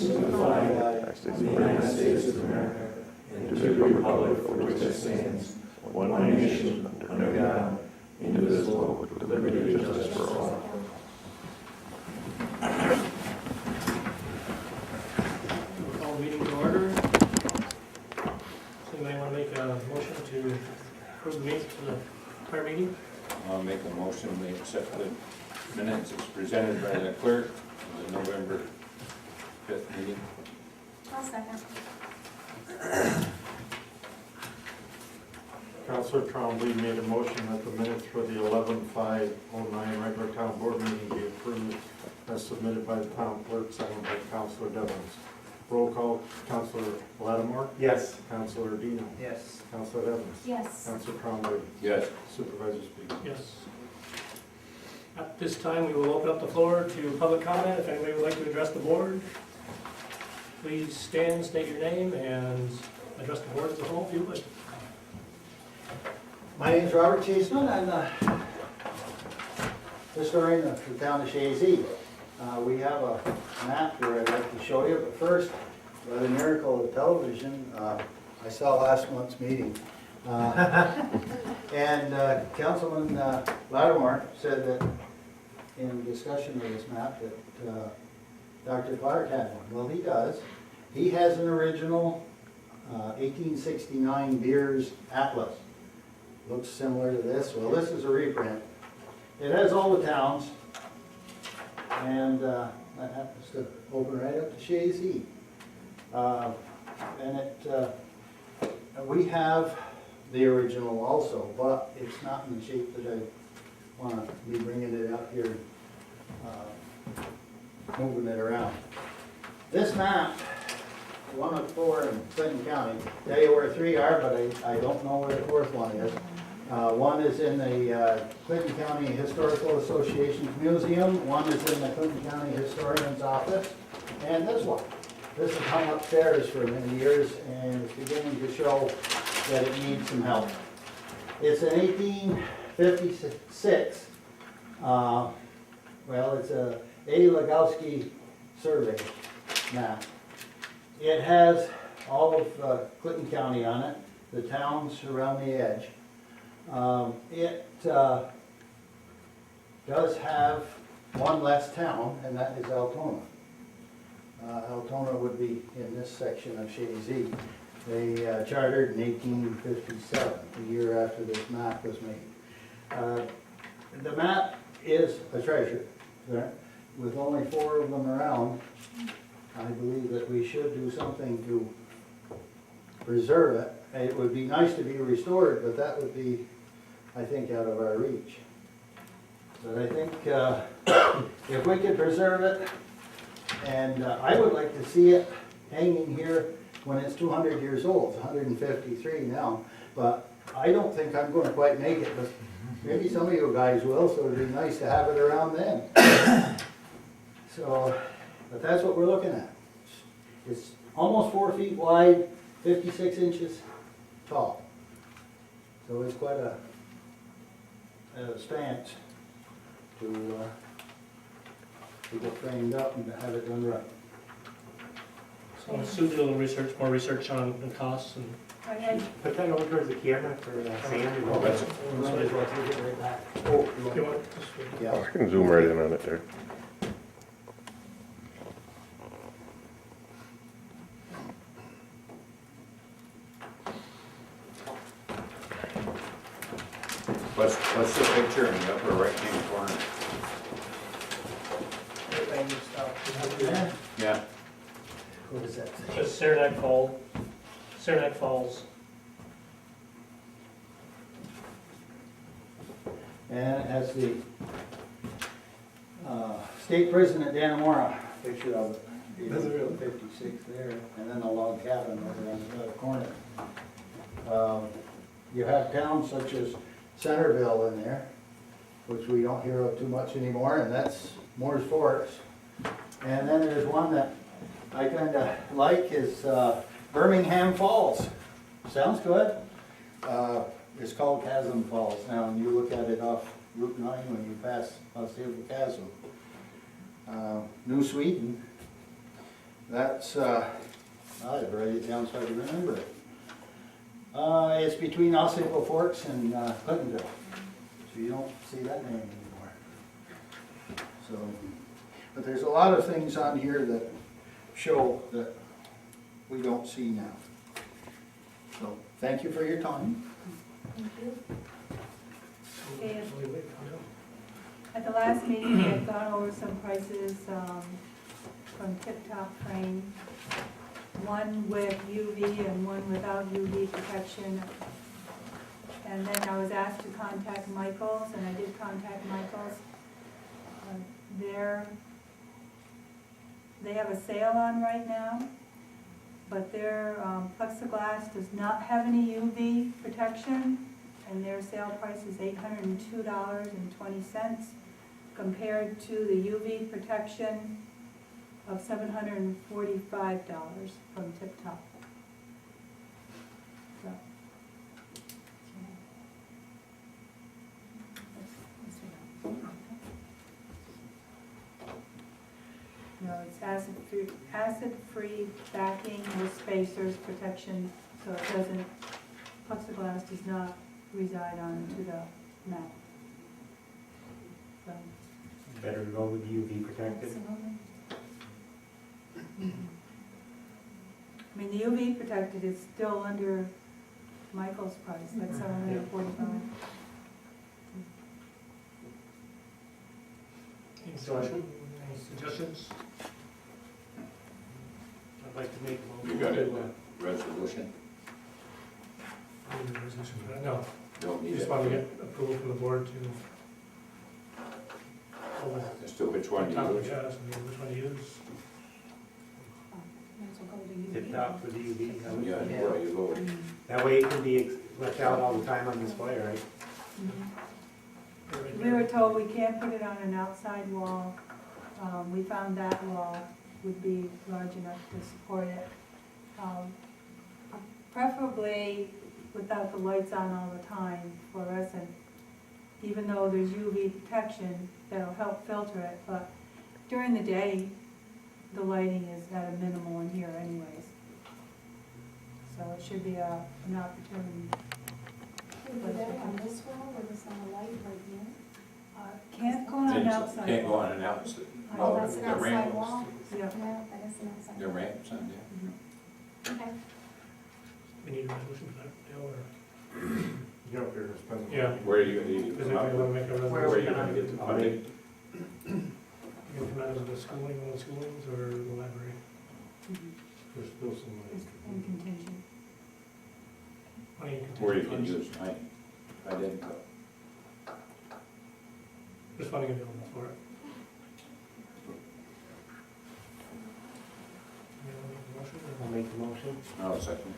to the flag of the United States of America and to the republic for which it stands, one nation, under God, indivisible, with liberty and justice for all. We'll call the meeting to order. Does anybody want to make a motion to approve the minutes for the prior meeting? I'll make a motion, we accept the minutes as presented by the clerk of the November 5th meeting. I'll second. Councilor Trombley made a motion that the minutes for the 11/5/09 regular town board meeting be approved as submitted by the town clerk, seconded by Councilor Devens. Roll call, Councilor Lattimore? Yes. Councilor Dino? Yes. Councilor Devens? Yes. Councilor Trombley? Yes. Supervisor Speaker? Yes. At this time, we will open up the floor to public comment. If anybody would like to address the board, please stand, state your name, and address the board as a whole if you would. My name is Robert Cheeseman. I'm the historian of the town of Chazy. We have a map here I'd like to show you, but first, by the miracle of television, I saw last month's meeting. And Councilman Lattimore said that in discussion of this map that Dr. Clark had one. Well, he does. He has an original 1869 Beers Atlas. Looks similar to this. Well, this is a reprint. It has all the towns, and that happens to open right up to Chazy. We have the original also, but it's not in the shape that I want to be bringing it up here, moving it around. This map, 104 in Clinton County, tell you where three are, but I don't know where the fourth one is. One is in the Clinton County Historical Association's museum, one is in the Clinton County Historian's office, and this one. This has hung upstairs for many years, and it's beginning to show that it needs some help. It's an 1856, well, it's a Legowski survey map. It has all of Clinton County on it, the towns around the edge. It does have one less town, and that is Altona. Altona would be in this section of Chazy. They chartered in 1857, the year after this map was made. The map is a treasure. With only 4 of them around, I believe that we should do something to preserve it. It would be nice to be restored, but that would be, I think, out of our reach. But I think if we could preserve it, and I would like to see it hanging here when it's 200 years old. It's 153 now, but I don't think I'm going to quite make it, but maybe some of you guys will, so it'd be nice to have it around then. So, but that's what we're looking at. It's almost 4 feet wide, 56 inches tall. So it's quite a stance to get framed up and to have it done right. So Sue did a little research, more research on the costs and. Go ahead. Put that over towards the camera for Sandy. Oh, that's Might as well take it right back. Oh, you want this? Yeah. I can zoom right in on it there. What's the picture in the upper right-hand corner? Yeah. Yeah. What does that say? Just Saranac Falls. Saranac Falls. And it has the state prison at Dannemora, picture of it. Does it really? 56 there, and then a log cabin over on the other corner. You have towns such as Centerville in there, which we don't hear of too much anymore, and that's Moore's Forks. And then there's one that I kind of like is Birmingham Falls. Sounds good. It's called Chasm Falls now, and you look at it off Route 9 when you pass Ostable Chasm. New Sweden That's, I had to write it down so I can remember it. It's between Osceola Forks and Clintonville, so you don't see that name anymore. So, but there's a lot of things on here that show that we don't see now. So, thank you for your time. Thank you. Okay. At the last meeting, we had gone over some prices from Tip Top Frame, one with UV and one without UV protection. And then I was asked to contact Michaels, and I did contact Michaels. They have a sale on right now, but their plexiglass does not have any UV protection, and their sale price is $802.20 compared to the UV protection of $745 from Tip Top. So, no, it's acid-free backing with spacers protection, so it doesn't, plexiglass does not reside onto the mat. So, Better go with UV protected. absolutely. I mean, the UV protected is still under Michael's price, that's $745. Any discussion, any suggestions? I'd like to make a You motion. got it, to, resolution? Any resolution for that? No, Don't you need just it. want to get approval from the board to. As to which one you use. Yes, I mean, which one to use. Tip top for the UV. Yeah, where you go. That way it can be left out all the time on display, right? We were told we can't put it on an outside wall. We found that wall would be large enough to support it. Preferably without the lights on all the time, fluorescent, even though there's UV protection that'll help filter it, but during the day, the lighting is at a minimal in here anyways. So it should be an opportunity. Would you do that on this wall where there's not a light right here? Can't go on an outside Can't go wall. on an outside. Oh, that's an the outside ramp. wall? Yeah. Yeah, that is an outside The wall. ramps on there. Okay. We need a resolution for that, Dale, or? You up here to spend. Yeah. Where are you gonna need to Does come anybody want up to make a with? resolution? Where are you gonna get the funding? You gonna come out of the schooling, one of the schoolings, or the library? There's still some money. Just in contingent. Money in Where you can contingent use mine. I didn't go. funds. Just funding available for it. You wanna make a motion, or- I'll make the motion. No, second.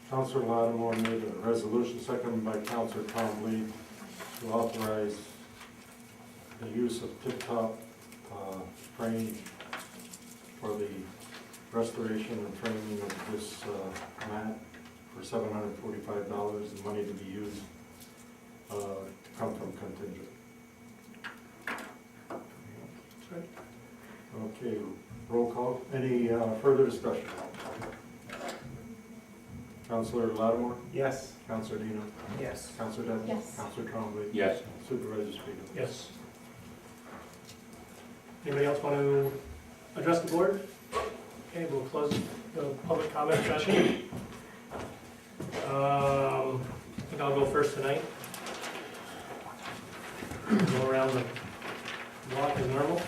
Counselor Lattimore made a resolution, seconded by Counselor Tom Lee, to authorize the use of tip-top frame for the restoration and framing of this mat for $745, and money to be used to come from contingent. Sorry. Okay, roll call. Any further discussion? Counselor Lattimore? Yes. Counselor Dino? Yes. Counselor Devlin? Yes. Counselor Trombley? Yes. Supervisor Speaker? Yes. Anybody else want to address the board? Okay, we'll close the public comment session. I think I'll go first tonight. Go around the block as normal.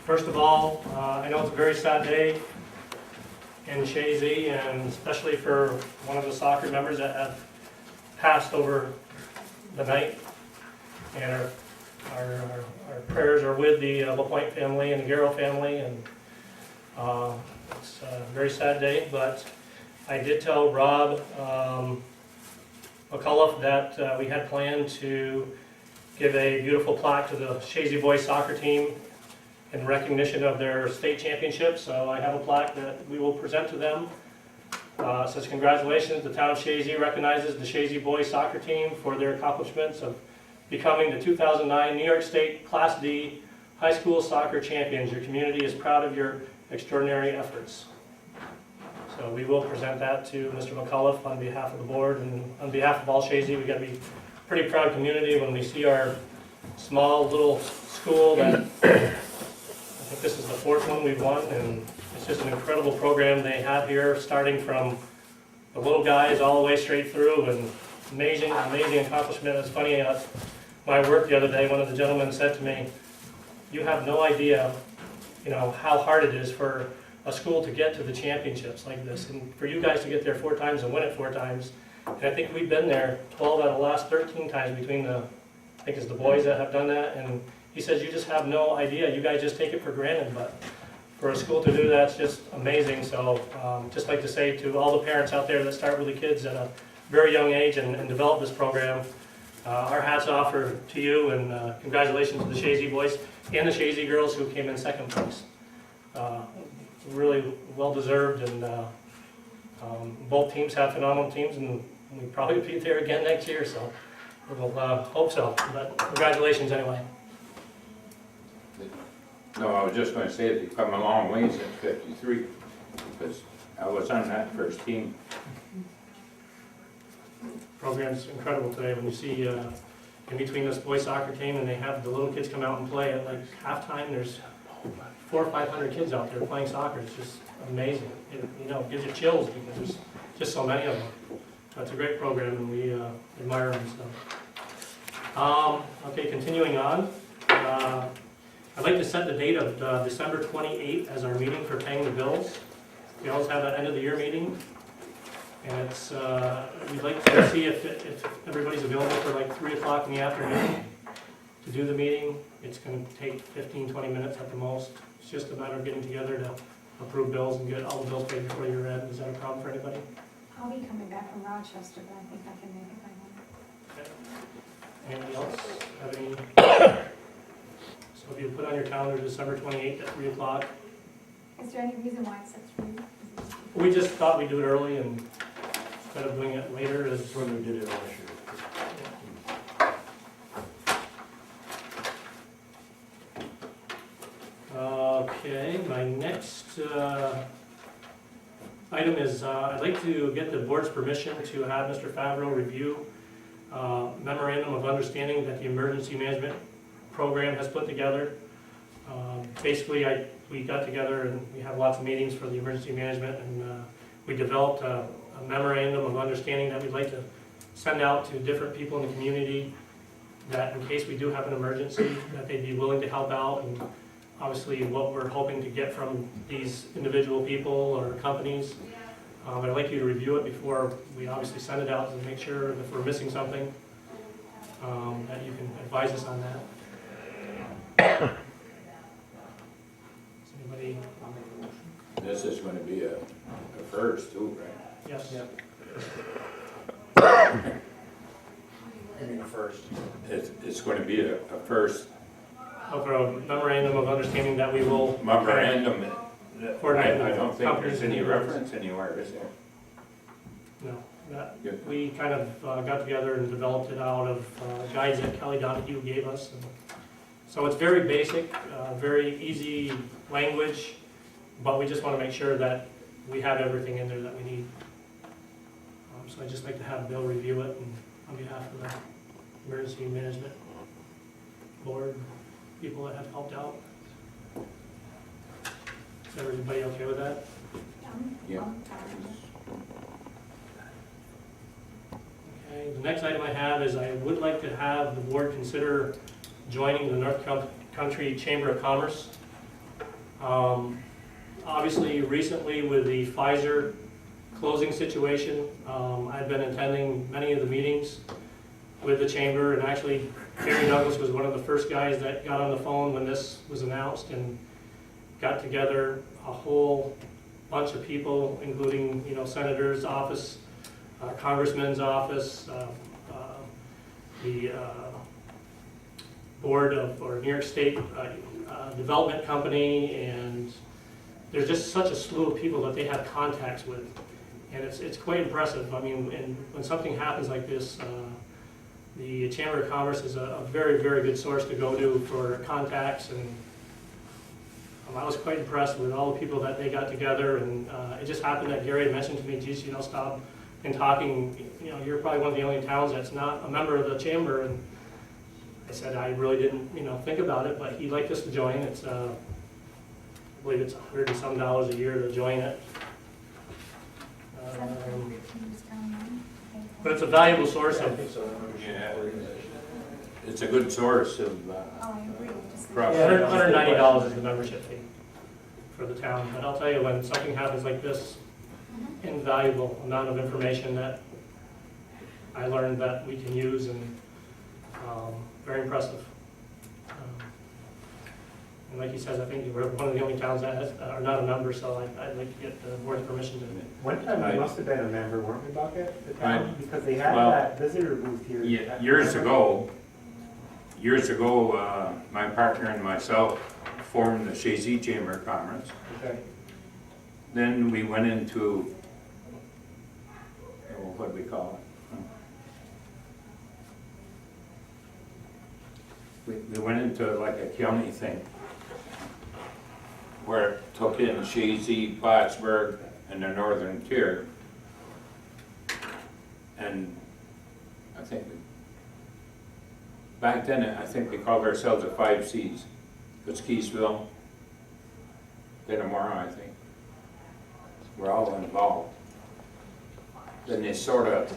First of all, I know it's a very sad day in Chazy, and especially for one of the soccer members that have passed over the night. And our prayers are with the LaPointe family and the Garrow family, and it's a very sad day, but I did tell Rob McCullough that we had planned to give a beautiful plaque to the Chazy boys soccer team in recognition of their state championship, so I have a plaque that we will present to them Says congratulations, the town of Chazy recognizes the Chazy boys soccer team for their accomplishments of becoming the 2009 New York State Class D high school soccer champions. Your community is proud of your extraordinary efforts. So we will present that to Mr. McCullough on behalf of the board and on behalf of all Chazy. We got to be a pretty proud community when we see our small little school that I think this is the 4th one we've won, and it's just an incredible program they have here, starting from the little guys all the way straight through, and amazing accomplishment. It's funny, at my work the other day, one of the gentlemen said to me, "You have no idea, how hard it is for a school to get to the championships like this, and for you guys to get there 4 times and win it 4 times." And I think we've been there 12 out of the last 13 times between I think it's the boys that have done that. And he says, you just have no idea. You guys just take it for granted, but for a school to do that's just amazing. So just like to say to all the parents out there that start with the kids at a very young age and develop this program, our hats off to you, and congratulations to the Chazy boys and the Chazy girls who came in 2nd place. Really well deserved, and both teams have phenomenal teams, and we'll probably be there again next year, so we'll hope so. But congratulations anyway. No, I was just gonna say that you've come a long way since '53, because I was on that first team. Program's incredible today when you see in between this boys soccer team and they have the little kids come out and play at like halftime. There's 400 or 500 kids out there playing soccer. It's just amazing. It gives you chills because there's just so many of them. So it's a great program, and we admire them. So. Okay, continuing on. I'd like to set the date of December 28th as our meeting for paying the bills. We always have an end of the year meeting, and it's we'd like to see if everybody's available for like 3 o'clock in the afternoon to do the meeting. It's going to take 15-20 minutes at the most. It's just a matter of getting together to approve bills and get all the bills paid before year end. Is that a problem for anybody? I'll be coming back from Rochester, but I think I can make it by then. Okay. Anybody else have any? So if you put on your calendar December 28th at 3 o'clock. Is there any reason why it's at 3? We just thought we'd do it early, and instead of doing it later, That's when we did it last year. Okay, my next item is I'd like to get the board's permission to have Mr. Favreau review memorandum of understanding that the emergency management program has put together. Basically, we got together and we have lots of meetings for the emergency management, and we developed a memorandum of understanding that we'd like to send out to different people in the community, that in case we do have an emergency, that they'd be willing to help out. And obviously what we're hoping to get from these individual people or companies. I'd like you to review it before we obviously send it out, to make sure if we're missing something, that you can advise us on that. Does anybody? This is gonna be a first too, right? Yes. I mean, first. It's gonna be a first For a memorandum of understanding that we will. memorandum. Coordinate I don't think companies there's any and- reference anywhere, is there? No, that, Good. we kind of got together and developed it out of guides that Kelly Donahue gave us. And so it's very basic, very easy language, but we just want to make sure that we have everything in there that we need. So I'd just like to have Bill review it, and on behalf of the emergency management board, people that have helped out. Is everybody okay with that? Yeah. Okay, the next item I have is I would like to have the board consider joining the North Country Chamber of Commerce. Obviously, recently with the Pfizer closing situation, I've been attending many of the meetings with the chamber, and actually Gary Douglas was one of the first guys that got on the phone when this was announced and got together a whole bunch of people, including senator's office, congressman's office, the board of, or New York State Development Company, and there's just such a slew of people that they have contacts with. And it's quite impressive. I mean, and when something happens like this, the Chamber of Commerce is a very, very good source to go to for contacts, and I was quite impressed with all the people that they got together, and it just happened that Gary had mentioned to me, geez, you know, stop and talking, you know, you're probably one of the only towns that's not a member of the chamber, and I said I really didn't, you know, think about it, but he'd like us to join. It's, I believe it's $100 and some a year to join it. But it's a valuable source of, Yeah. It's a good source of, Oh, I agree. Just- Cross- $190 is the membership fee for the town. But I'll tell you, when something happens like this, invaluable amount of information that I learned that we can use, and very impressive. And like he says, I think we're one of the only towns that are not a member, so I'd like to get the board's permission to. One time we must have been a member, weren't we, Bucket? The town? Because they had Well, that visitor booth here. yeah, years ago, my partner and myself formed the Chazy Chamber of Commerce. Okay. Then we went into, oh, what do we call it? We went into like a county thing, where it took in Chazy, Plattsburgh, and the northern tier. And I think, back then, I think we called ourselves the 5 Cs. It's Keysville, Denamora, I think. We're all involved. Then they sort of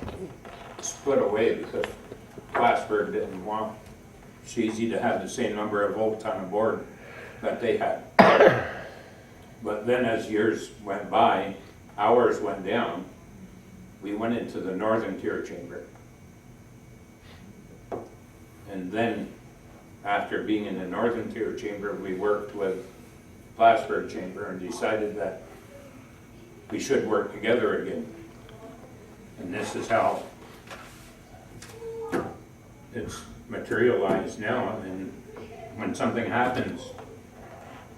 split away because Plattsburgh didn't want Chazy to have the same number of votes on the board that they had. But then as years went by, ours went down. We went into the northern tier chamber. And then, after being in the northern tier chamber, we worked with Plattsburgh chamber and decided that we should work together again. And this is how it's materialized now. And when something happens,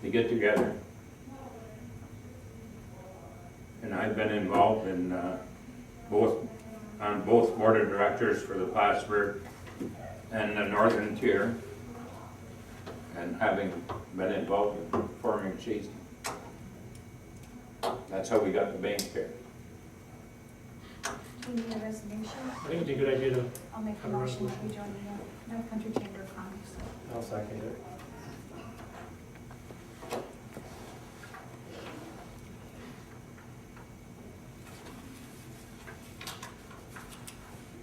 they get together. And I've been involved in on both board of directors for the Plattsburgh and the northern tier, and having been involved in forming Chazy. That's how we got the bank here. Do you need a resolution? I think it'd be a good idea to, I'll make a Have a motion that we resolution. join the North Country Chamber of Commerce. I'll second it.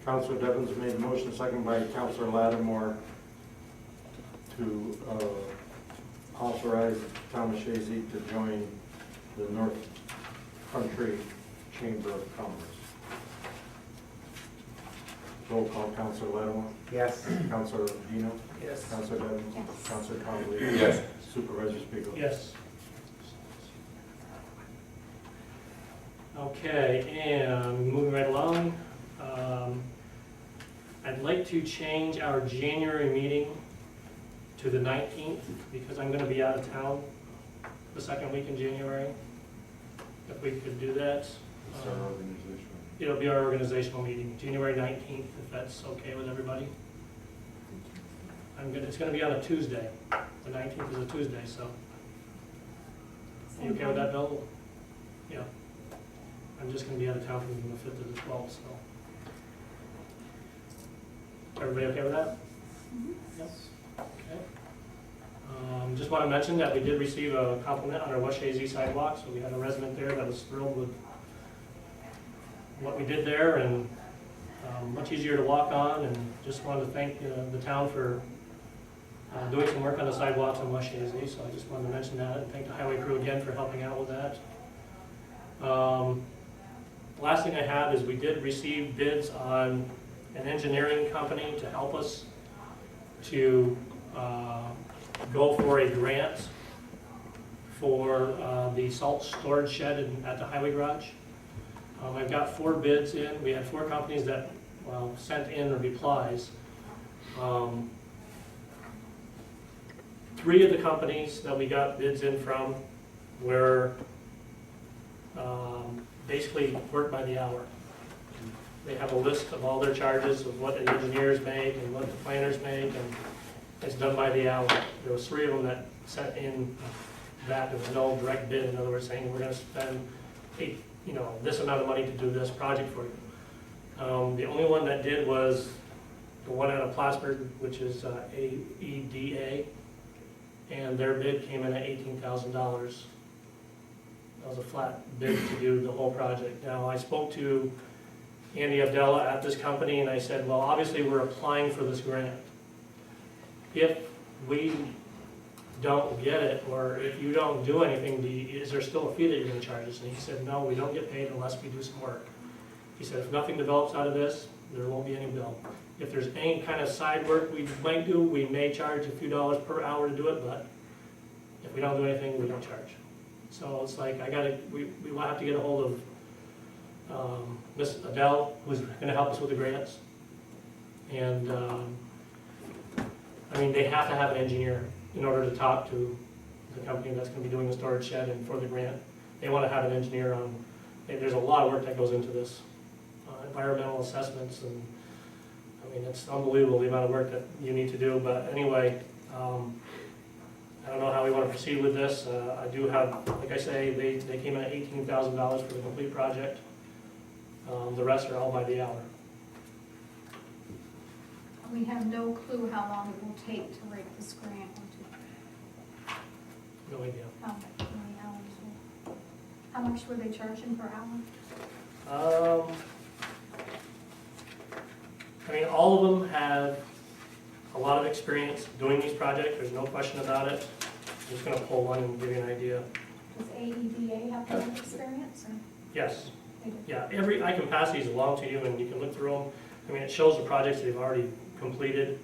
Counselor Devens made a motion, second by Counselor Lattimore, to authorize Thomas Chazy to join the North Country Chamber of Commerce. Roll call, Counselor Lattimore, Yes. Counselor Dino, yes. Counselor Devens, Yes. Counselor Conley. Yes. Supervisor Spiegel. Yes. Okay, and moving right along, I'd like to change our January meeting to the 19th, because I'm gonna be out of town the second week in January. If we could do that. It'll be our organizational meeting, January 19th, if that's okay with everybody. It's gonna be on a Tuesday. The 19th is a Tuesday, so. You okay with that, Bill? Yeah. I'm just gonna be out of town from the 5th to the 12th, so. Everybody okay with that? Yes. Okay. Just want to mention that we did receive a compliment on our West Chazy sidewalk, so we had a resident there that was thrilled with what we did there, and much easier to walk on, and just wanted to thank the town for doing some work on the sidewalks on West Chazy, so I just wanted to mention that, and thank the highway crew again for helping out with that. Last thing I have is we did receive bids on an engineering company to help us to go for a grant for the salt storage shed at the highway garage. I've got 4 bids in. We had 4 companies that sent in replies. 3 of the companies that we got bids in from were basically work by the hour. They have a list of all their charges of what the engineers make and what the planners make, and it's done by the hour. There was 3 of them that sent in that there was no direct bid, in other words, saying we're gonna spend this amount of money to do this project for you. The only one that did was the one out of Plattsburgh, which is AEDA, and their bid came in at $18,000. That was a flat bid to do the whole project. Now, I spoke to Andy Abdella at this company, and I said, well, obviously, we're applying for this grant. If we don't get it, or if you don't do anything, is there still a fee that you're gonna charge us? And he said, no, we don't get paid unless we do some work. He said, if nothing develops out of this, there won't be any bill. If there's any kind of side work we might do, we may charge a few dollars per hour to do it, but if we don't do anything, we don't charge. So it's like, we will have to get a hold of Miss Adele, who's gonna help us with the grants. And, they have to have an engineer in order to talk to the company that's gonna be doing the storage shed and for the grant. They wanna have an engineer on, there's a lot of work that goes into this. Environmental assessments, and it's unbelievable the amount of work that you need to do, but anyway, I don't know how we want to proceed with this. I do have, like I say, they came in at $18,000 for the complete project. The rest are all by the hour. We have no clue how long it will take to write this grant, or No idea. how many hours. How much were they charging per hour? All of them have a lot of experience doing these projects, there's no question about it. I'm just gonna pull one and give you an idea. Does AEDA have that experience, or Yes, they do? yeah, I can pass these along to you and you can look through them. It shows the projects they've already completed.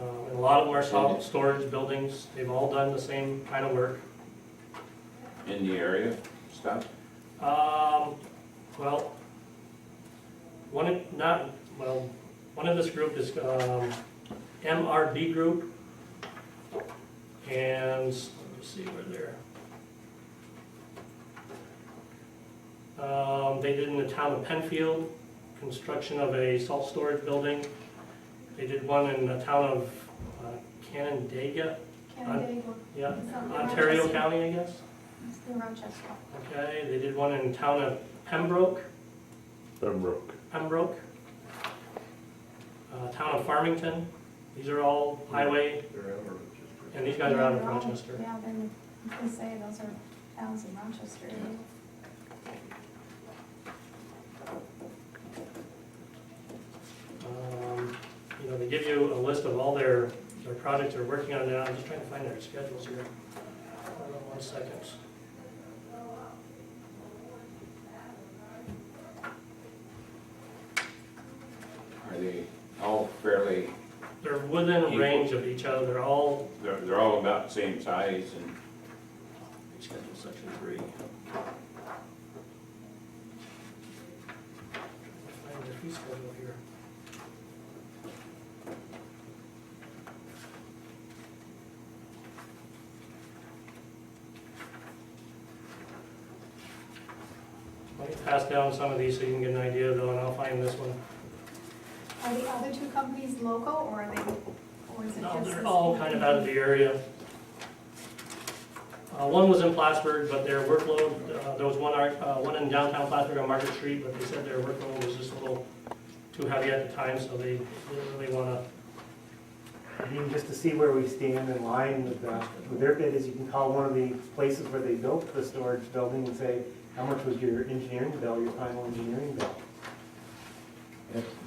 And a lot of them are solid storage buildings, they've all done the same kind of work. In the area, stuff? Well, one in this group is MRB Group, and let me see where they're. They did in the town of Penfield, construction of a salt storage building. They did one in the town of Canandaigua, Canandaigua. yeah, Is that Ontario Rochester? County, I guess. It's near Rochester. Okay, they did one in town of Pembroke, Pembroke. Town of Farmington. These are all highway, and these guys are out of They're all- Rochester. Yeah, then, I was gonna say, those are towns in Rochester area. They give you a list of all their projects they're working on now. I'm just trying to find their schedules here. Hold on 1 second. Are they all fairly, They're within Equal. range of each other. They're all, they're all about the same size and schedule section 3. Find their fee schedule here. Let me pass down some of these so you can get an idea though, and I'll find this one. Are the other two companies local, or are they, or is it No, just? they're this all kind of out of the area. One was in Plattsburgh, but their workload, there was one in downtown Plattsburgh on Market Street, but they said their workload was just a little too heavy at the time, so they didn't really want to. Just to see where we stand in line with their bid, is you can call one of the places where they built the storage building and say, how much was your engineering bill, your final engineering bill?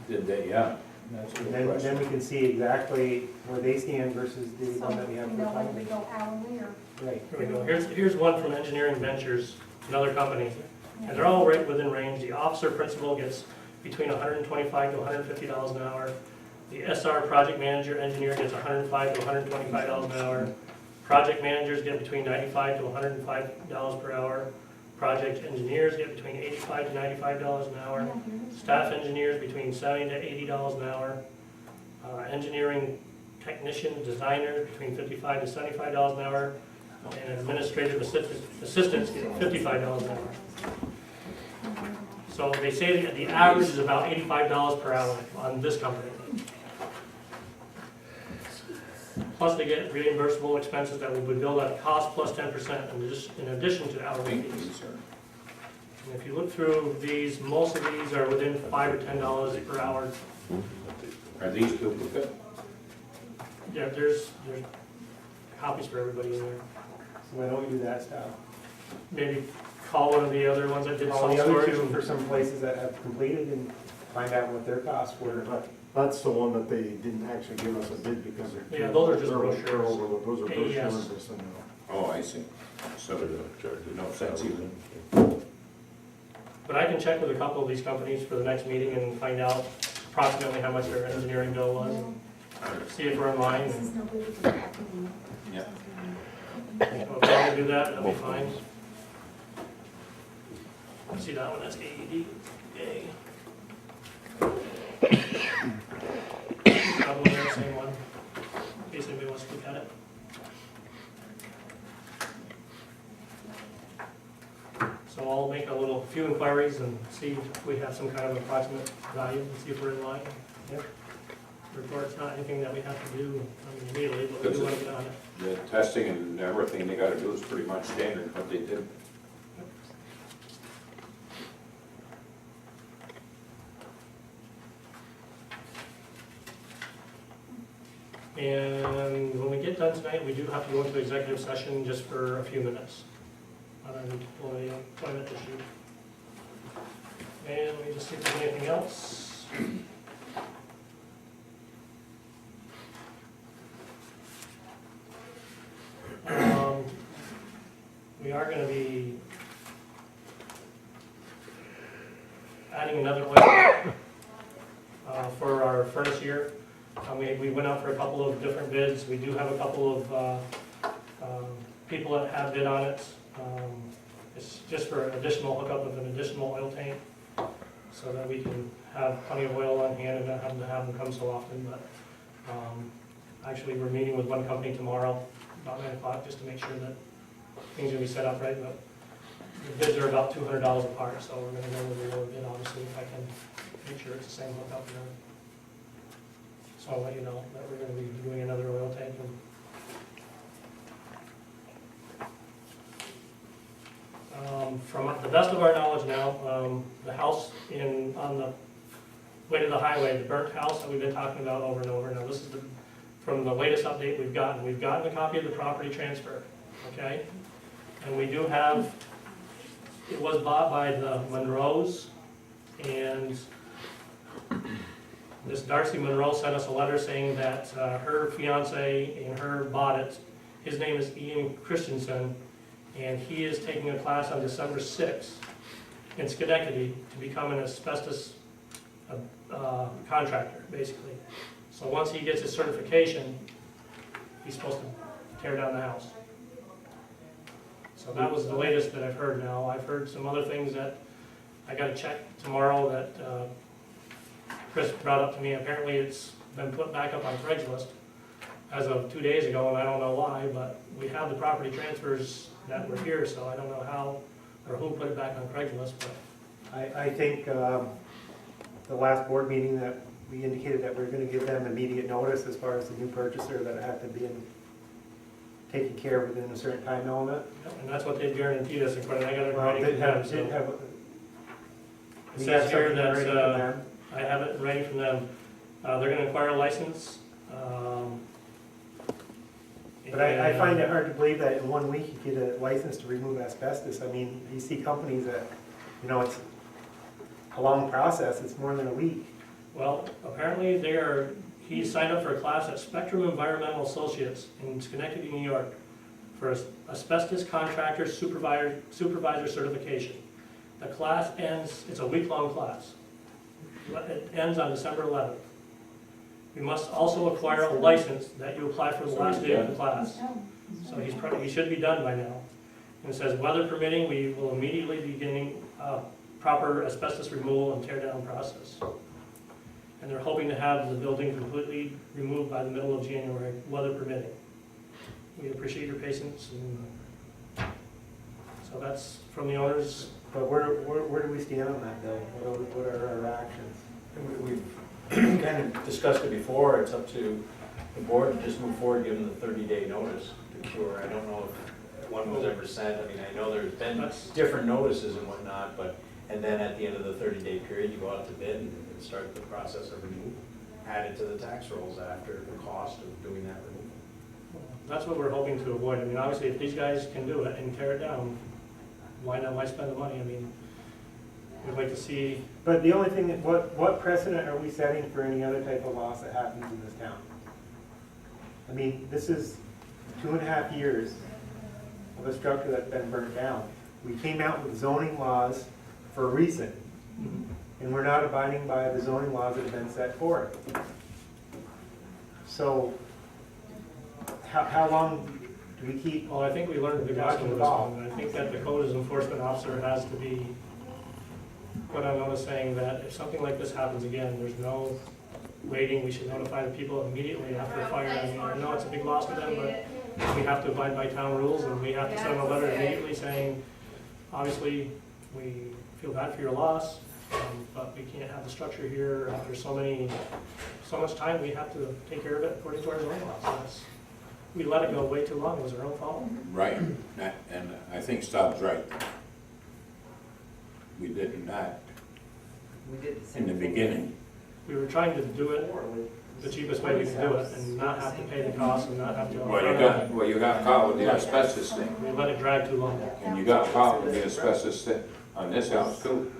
did they, yeah. That's a And good then question. we can see exactly where they stand versus the So, one that we have you for know, whether we final. go hourly or, Right. Here we go. Here's one from Engineering Ventures, another company. And they're all right within range. The officer principal gets between $125 to $150 an hour. The SR project manager engineer gets $105 to $125 an hour. Project managers get between $95 to $105 per hour. Project engineers get between $85 to $95 an hour. Staff engineers between $70 to $80 an hour. Engineering technician, designers between $55 to $75 an hour. And administrative assistants get $55 an hour. So they say that the average is about $85 per hour on this company. Plus they get reimbursable expenses that we would bill at cost plus 10% in addition to hourly fees. And if you look through these, most of these are within $5 or $10 per hour. Are these duplicate? Yeah, there's copies for everybody in there. So why don't we do that style? Maybe call one of the other ones that did All some the other storage. two for some places that have completed and find out what their costs were. That's the one that they didn't actually give us a bid because they're. Yeah, those are just they're brochures. over- Those are AES. brochures, they send out. Oh, I see. So, no sense even. But I can check with a couple of these companies for the next meeting and find out approximately how much their engineering bill was. And see if we're in line. And Yeah. so if they can do that, that'll be fine. See that one, that's AED. Yay. Another one there, same one, in case anybody wants to look at it. So I'll make a few inquiries and see if we have some kind of approximate value and see if we're in line. Yep. The report's not anything that we have to do immediately, but we do want to get on it. The testing and everything they gotta do is pretty much standard, what they did. And when we get done tonight, we do have to go into executive session just for a few minutes on an employment issue. And let me just see if there's anything else. We are going to be adding another oil for our furnace year. We went out for a couple of different bids. We do have a couple of people that have bid on it. It's just for additional hookup of an additional oil tank so that we can have plenty of oil on hand and not have to have them come so often. But actually, we're meeting with one company tomorrow about 9 o'clock just to make sure that things will be set up right. But the bids are about $200 apart, so we're going to go with the lower bid, obviously, if I can make sure it's the same hookup and everything. So I'll let you know that we're going to be doing another oil tank. From the best of our knowledge now, the house on the way to the highway, the burnt house that we've been talking about over and over. Now this is from the latest update we've gotten. We've gotten a copy of the property transfer, okay? And we do have, it was bought by the Monroes, and this Darcy Monroe sent us a letter saying that her fiance and her bought it. His name is Ian Christensen, and he is taking a class on December 6th in Schenectady to become an asbestos contractor, basically. So once he gets his certification, he's supposed to tear down the house. So that was the latest that I've heard now. I've heard some other things that I gotta check tomorrow that Chris brought up to me. Apparently it's been put back up on Craigslist as of 2 days ago, and I don't know why, but we have the property transfers that were here, so I don't know how or who put it back on Craigslist, but I think the last board meeting that we indicated that we're gonna give them immediate notice as far as the new purchaser that have to be taken care of within a certain time element. and that's what they guaranteed us, according, I got it Well, ready did from them, have, so. did have. It we says have here something that, already from them. I have it ready from them. They're gonna acquire a license. But I find it hard to believe that in 1 week you get a license to remove asbestos. I mean, you see companies that, you know, it's a long process, it's more than a week. Well, apparently he signed up for a class at Spectrum Environmental Associates in Schenectady, New York for asbestos contractor supervisor certification. The class ends, it's a week-long class. It ends on December 11th. You must also acquire a license that you apply for the last day of the class. So he should be done by now. And it says, weather permitting, we will immediately be beginning proper asbestos removal and tear down process. And they're hoping to have the building completely removed by the middle of January, weather permitting. We appreciate your patience. And so that's from the owners But where do we stand on that, Bill? What are our actions? We've kind of discussed it before, it's up to the board to just move forward, give them the 30-day notice to cure. I don't know if one was ever sent, I mean, I know there's been different notices and whatnot, but, and then at the end of the 30-day period, you go out to bid and start the process of removal. Add it to the tax rolls after the cost of doing that removal. That's what we're hoping to avoid. I mean, obviously, if these guys can do it and tear it down, why not, why spend the money? I mean, we'd like to see, But the only thing, what precedent are we setting for any other type of loss that happens in this town? I mean, this is 2.5 years of a structure that's been burnt down. We came out with zoning laws for a reason, and we're not abiding by the zoning laws that have been set forth. So, how long do we keep? well, I think we learned a big lesson with this one. I think that the code enforcement officer has to be put on notice saying that if something like this happens again, there's no waiting, we should notify the people immediately after a fire. I mean, I know it's a big loss to them, but we have to abide by town rules, and we have to send them a letter immediately saying, obviously, we feel bad for your loss, but we can't have the structure here after so much time, we have to take care of it according to our zoning laws. That's- We let it go way too long, it was our own fault. Right, and I think Staub's right. We did not We did the in same the thing. beginning. We were trying to do it the cheapest way we could do it, and not have to pay the cost, and not have to. Well, you got caught with the asbestos thing, We let it drag too long. and you got caught with the asbestos thing on this house too.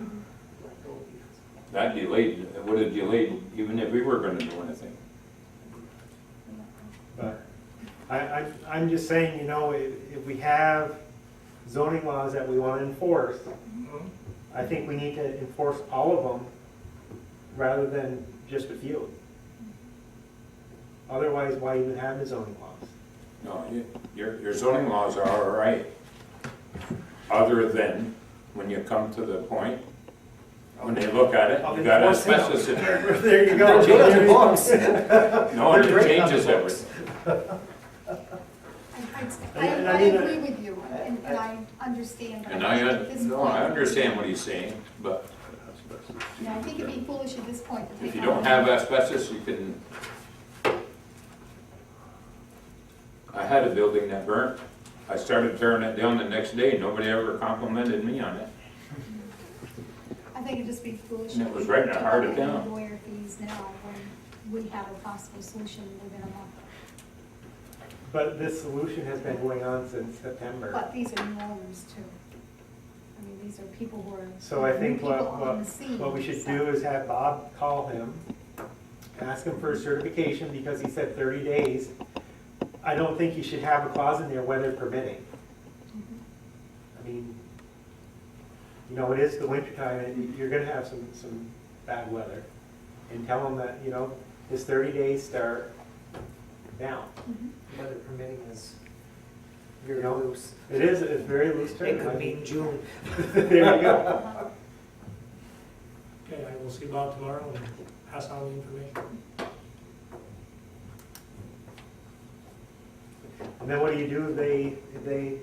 That delayed, it would have delayed even if we were gonna do anything. But I'm just saying, you know, if we have zoning laws that we want to enforce, I think we need to enforce all of them rather than just a few. Otherwise, why even have the zoning laws? No, your zoning laws are all right, other than when you come to the point, when they look at it, you got asbestos in there. There you go. Change the books. No, and it changes everything. I agree with you, and I understand, but And I think at this point. I understand what he's saying, but Yeah, I think it'd be foolish at this point to take. if you on- don't have asbestos, you can. I had a building that burnt. I started tearing it down the next day. Nobody ever complimented me on it. I think it'd just be foolish. And it was right in the heart of to town. lawyer fees now when we have a possible solution within a month. But this solution has been going on since September. But these are new owners too. I mean, these are people who are. So I think new people on the scene, what we should so- do is have Bob call him, ask him for a certification because he said 30 days. I don't think you should have a clause in there weather permitting. Mhm. I mean, you know, it is the winter time and you're gonna have some bad weather. And tell them that, you know, this 30 days start now. Mhm. Weather permitting is You very know, loose. it's very loose term. It could mean June. There you go. Uh-huh. Okay, I will see Bob tomorrow and pass on the information. And then what do you do if they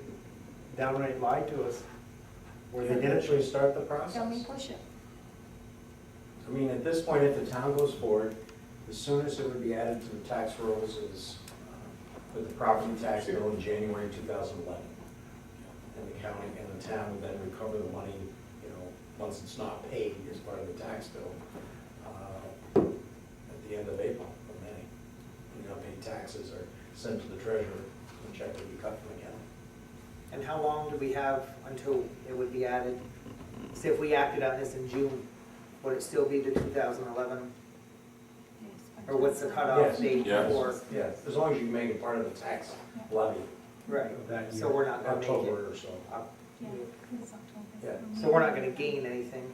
downright lied to us? Or they didn't? Actually start the Tell me process. push it. I mean, at this point, if the town goes forward, the soonest it would be added to the tax rolls is with the property tax bill in January 2011. And the county and the town would then recover the money, you know, once it's not paid as part of the tax bill, at the end of April or May. The unpaid taxes are sent to the treasurer, and check would be cut from the county. And how long do we have until it would be added? Say if we acted on this in June, would it still be to 2011? Yes, Or what's the cutoff Yes. date Yes. for? Yeah, as long as you make it part of the tax levy Right, That so year. we're not gonna make it. October or so. Yeah, it's October. Yeah. So we're not gonna gain anything,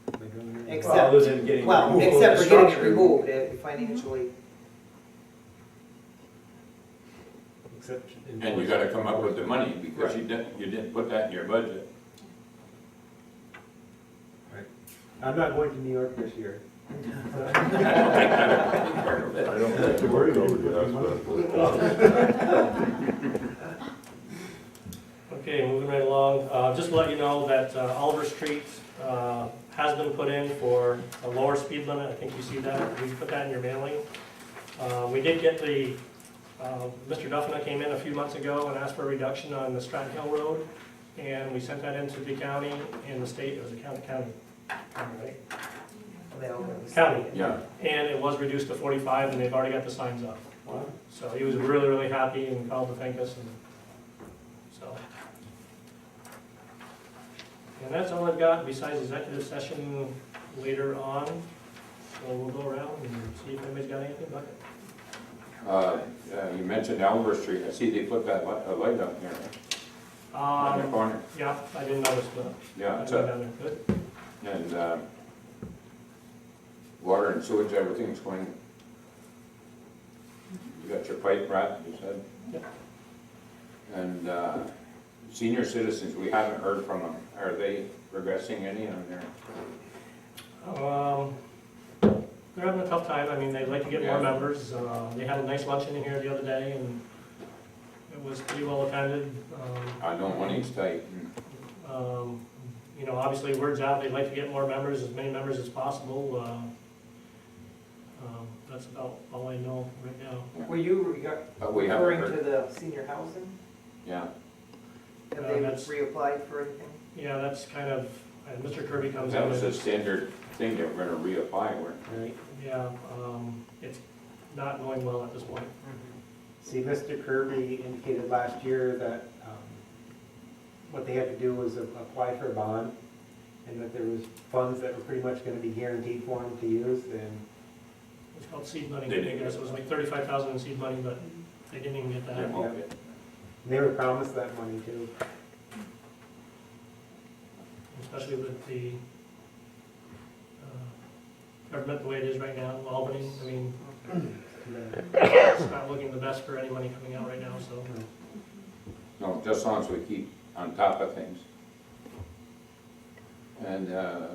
Well, except, other than getting well, removal of except the for getting it structure. removed financially. Except And you gotta come up with the money because you didn't put that in your budget. I'm not going to New York this year. I don't think that'll be part of it. I don't have to worry over the asbestos. Okay, Okay, moving right along, just to let you know that Oliver Street has been put in for a lower speed limit. I think you see that, we put that in your mailing. We did get the, Mr. Duffin came in a few months ago and asked for a reduction on the Stratton Hill Road, and we sent that into the county and the state. It was a county, right? They all got the County. same. Yeah. And it was reduced to 45, and they've already got the signs up. So he was really, really happy and called to thank us, and so. And that's all I've got besides executive session later on. So we'll go around and see if anybody's got anything. You mentioned Oliver Street, I see they put that light up there, on the corner. Yeah, I didn't notice, but Yeah, I it's went up, down there. Good. and, water and sewage, everything's going. You got your pipe rat, you said? Yeah. And, senior citizens, we haven't heard from them, are they progressing any on there? They're having a tough time. I mean, they'd like to get more Yeah. members. They had a nice luncheon in here the other day, and it was pretty well attended. I know money's tight, You know, obviously, word's out, they'd like to get more members, as many members as possible. That's about all I know right now. Were you but we haven't referring to heard. the senior housing? Yeah, Have Yeah, they that's- reapplied for anything? Yeah, that's kind of, Mr. Kirby comes in. that was a and- standard thing, they were gonna reapply, weren't Right. Yeah, it's not going well at this point. See, Mr. Kirby indicated last year that what they had to do was apply for a bond, and that there was funds that were pretty much gonna be guaranteed for them to use, and It's called seed money. They I didn't guess it was like 35,000 in seed money, but they didn't even get they? that. Okay. they were promised that money too. Especially with the government the way it is right now, Albany. I mean, it's not looking the best for any money coming out right now, so. No, just as long as we keep on top of things. And,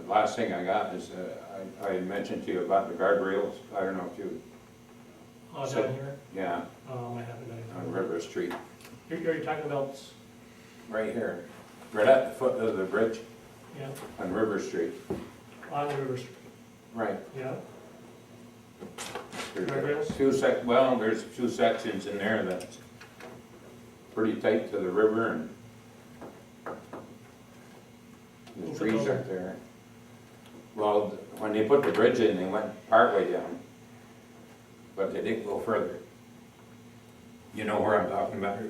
last thing I got is, I had mentioned to you about the guardrails, I don't know if you, Oh, So- down here, yeah, I haven't done on anything. River Street, You're talking about, right here, right at the foot of the bridge yeah, on River Street, on the River Street, right. yeah? There's Guardrails? there's a few sections in there that's pretty tight to the river, and Who the put trees those are there. Well, when they put the bridge in, they went partway down, but they didn't go further. You know where I'm talking about? From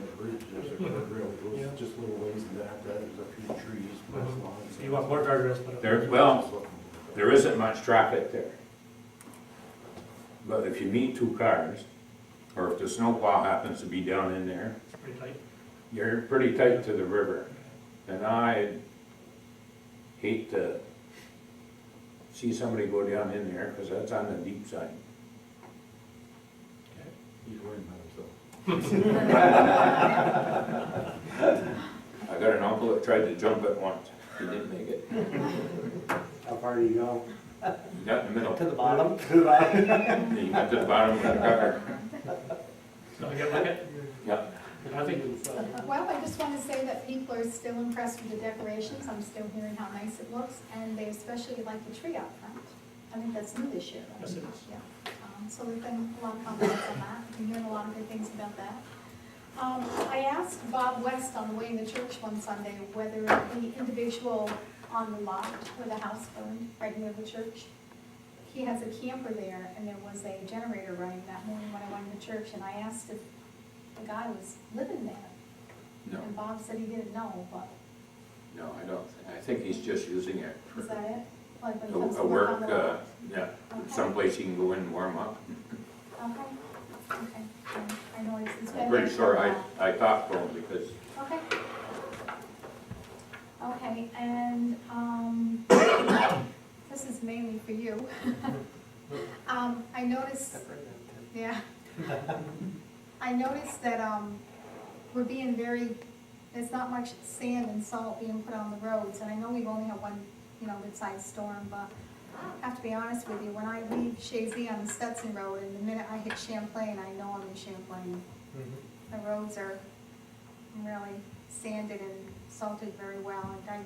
the bridge, there's a guardrail, Yeah. goes just little ways and that, there's a few trees, Mhm. lawns. So you want more guardrails put up? There, well, there isn't much traffic there. But if you meet two cars, or if the snowplow happens to be down in there, It's pretty tight. you're pretty tight to the river. And I hate to see somebody go down in there, because that's on the deep side. He's worried about himself. I got an uncle that tried to jump it once, he didn't make it. How far do you go? He got in the middle, To the bottom? he got to the bottom of the gutter. So I get look at, Yeah, I think, Well, I just want to say that people are still impressed with the decorations. I'm still hearing how nice it looks, and they especially like the tree out front. I think that's new this year. yes, it is. Yeah. So there's been a lot of compliments on that. I've been hearing a lot of good things about that. I asked Bob West on the way in the church one Sunday whether the individual on the lot where the house burned, right near the church, he has a camper there, and there was a generator running that morning when I went to church, and I asked if the guy was living there. no, And Bob said he didn't know, but no, I don't, I think he's just using it is for that it? Like when a he comes to work on work, the lot? yeah, Okay. someplace he can go in and warm up. Okay, okay. I know it's been. I'm pretty there for sure a while. I talked to him because Okay. Okay, and, this is mainly for you. I noticed, yeah. I noticed that, we're being very, there's not much sand and salt being put on the roads, and I know we've only had one, good-sized storm, but I have to be honest with you, when I leave Chazy on the Stetson Road, and the minute I hit Champlain, I know I'm in Champlain. The roads are really sanded and salted very well, and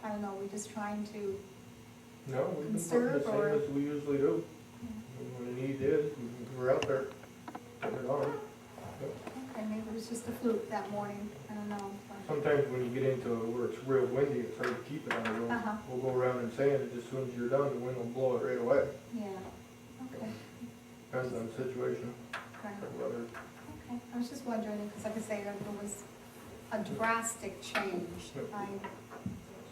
I don't know, we're just trying to, No, we've been putting the Conserve or- same as we usually do. When the need is, we're out there, putting it on. okay, maybe it was just a fluke that morning, I don't know. but- Sometimes when you get into where it's real windy, it's hard to keep it on the road. Uh-huh. We'll go around and sand it, as soon as you're done, the wind will blow it right away. Yeah, okay, Depends on the situation, okay. the weather. Okay, I was just wondering, because like I say, there was a drastic change.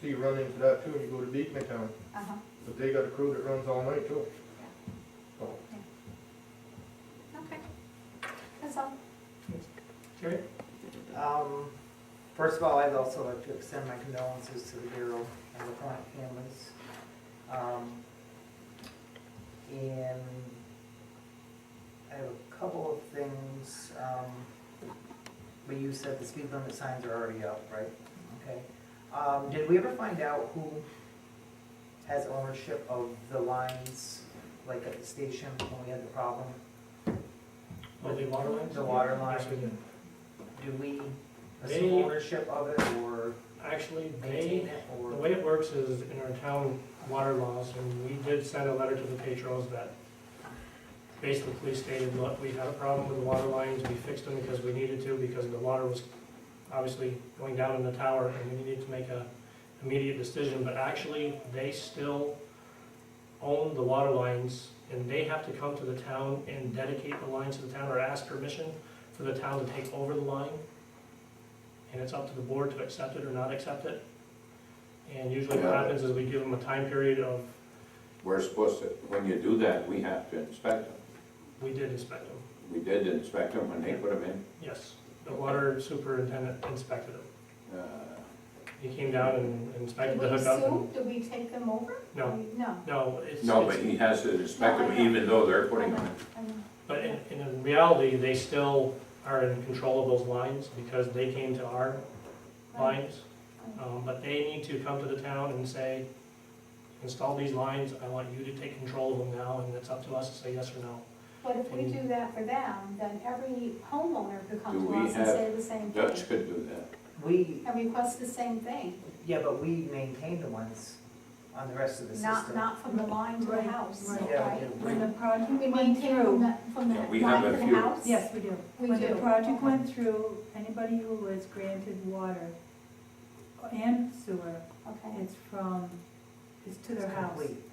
See, you run into that too when you go to Beacon Town, Uh-huh, but they got a crew that runs all night too. So, okay. That's all. Jerry? First of all, I'd also like to extend my condolences to the Bureau and the Plant families. And I have a couple of things, but you said the speed limit signs are already up, right? Okay. Did we ever find out who has ownership of the lines, like at the station when we had the problem? Oh, the water lines? The water line. Yes, we did. Do we They- assume ownership of it or Actually, maintain it the or? way it works is in our town water laws, and we did send a letter to the Petros that basically stated, look, we had a problem with the water lines, we fixed them because we needed to, because the water was obviously going down in the tower, and we needed to make a immediate decision, but actually, they still own the water lines, and they have to come to the town and dedicate the lines to the town, or ask permission for the town to take over the line. And it's up to the board to accept it or not accept it. And usually what happens is we give them a time period of, We're supposed to, when you do that, we have to inspect them. we did inspect them, We did inspect them when they put them in. yes. The water superintendent inspected them. Uh, He came down and Did inspected we the hookup. sue? and- Did we take them over? No, No. no, it's. No, it's- but he has to inspect them even though they're putting them in. I know. But in reality, they still are in control of those lines because they came to our lines. But they need to come to the town and say, install these lines, I want you to take control of them now, and it's up to us to say yes or no. But if we do that for them, then every homeowner could Do come to we us and have- say the same Dutch thing. could do that. We, And request the same thing, yeah, but we maintain the ones on the rest of the system. not from the line to the Right, house, right. Yeah, right? When the project We went maintain through, from the Yeah, we line have to a the few. house? yes, we do. We When the do. project went through, anybody who was granted water and sewer, Okay, it's to their It's house. complete.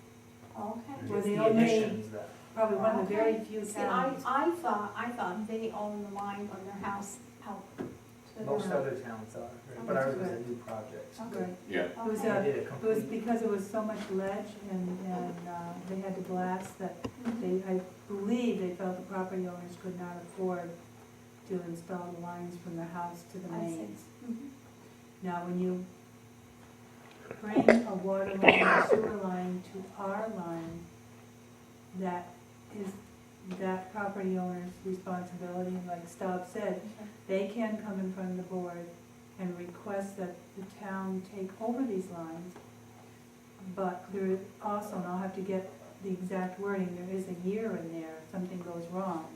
okay. We're It's the the only- additions that, Probably one of the very Okay. few See, towns. I thought they owned the line from their house out to the. most other towns are, but ours was a new project. Okay. Right. Yeah. It was Okay. a- We did a It was complete, because it was so much ledge and they had to blast that I believe they felt the property owners could not afford to install the lines from the house to the I see. mains. Mhm. Now, when you bring a water line or sewer line to our line, that is that property owner's responsibility, and like Staub said, Okay. they can come in front of the board and request that the town take over these lines. But there also, and I'll have to get the exact wording, there is a year in there, if something goes wrong,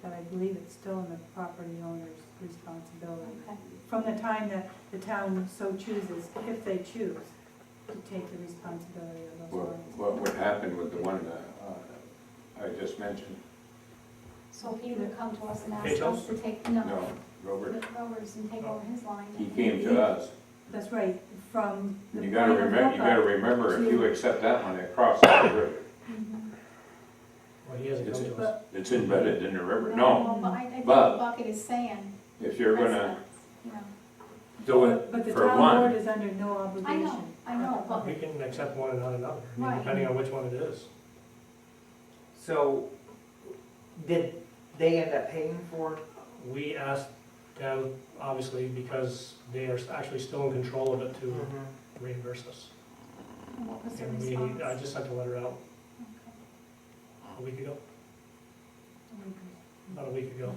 but I believe it's still in the property owner's responsibility. Okay. From the time that the town so chooses, if they choose, to take the responsibility of those lines. What would happen with the one I just mentioned? So he would come to us and ask Petros? us to take, No, Robert, Roberts and take over his line. he came to us. That's right, from the You point gotta of remember, if you to- accept that one, it crosses the river. Mhm. Well, he hasn't come to us. But, It's embedded in the river. No, But I think But- the bucket is saying, if you're gonna residents, you know. do it but the for town one, board is under no obligation. I know, but We can accept one and not another, I mean, Right. depending on which one it is. so, did they end up paying for, We asked them, obviously, because they are actually still in control of it to reimburse us. what was the And response? I just sent a letter out Okay. a week ago, about a week ago.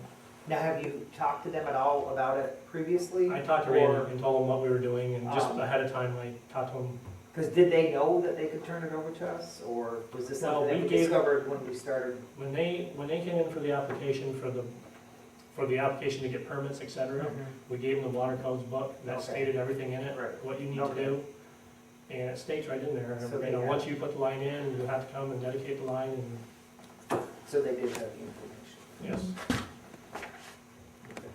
now have you talked to them at all about it previously? I talked to Randy and told him what we were doing, and just ahead of time, I talked to him. Because did they know that they could turn it over to us, or was this Well, something that we we gave- discovered when we started? When they came in for the application for for the application to get permits, et cetera. We gave them the water codes book that Okay. stated everything in it, Right. what you need to Okay. do. And it states right in there, So they you know, have- once you put the line in, you have to come and dedicate the line and, So they did have the information. yes. Okay.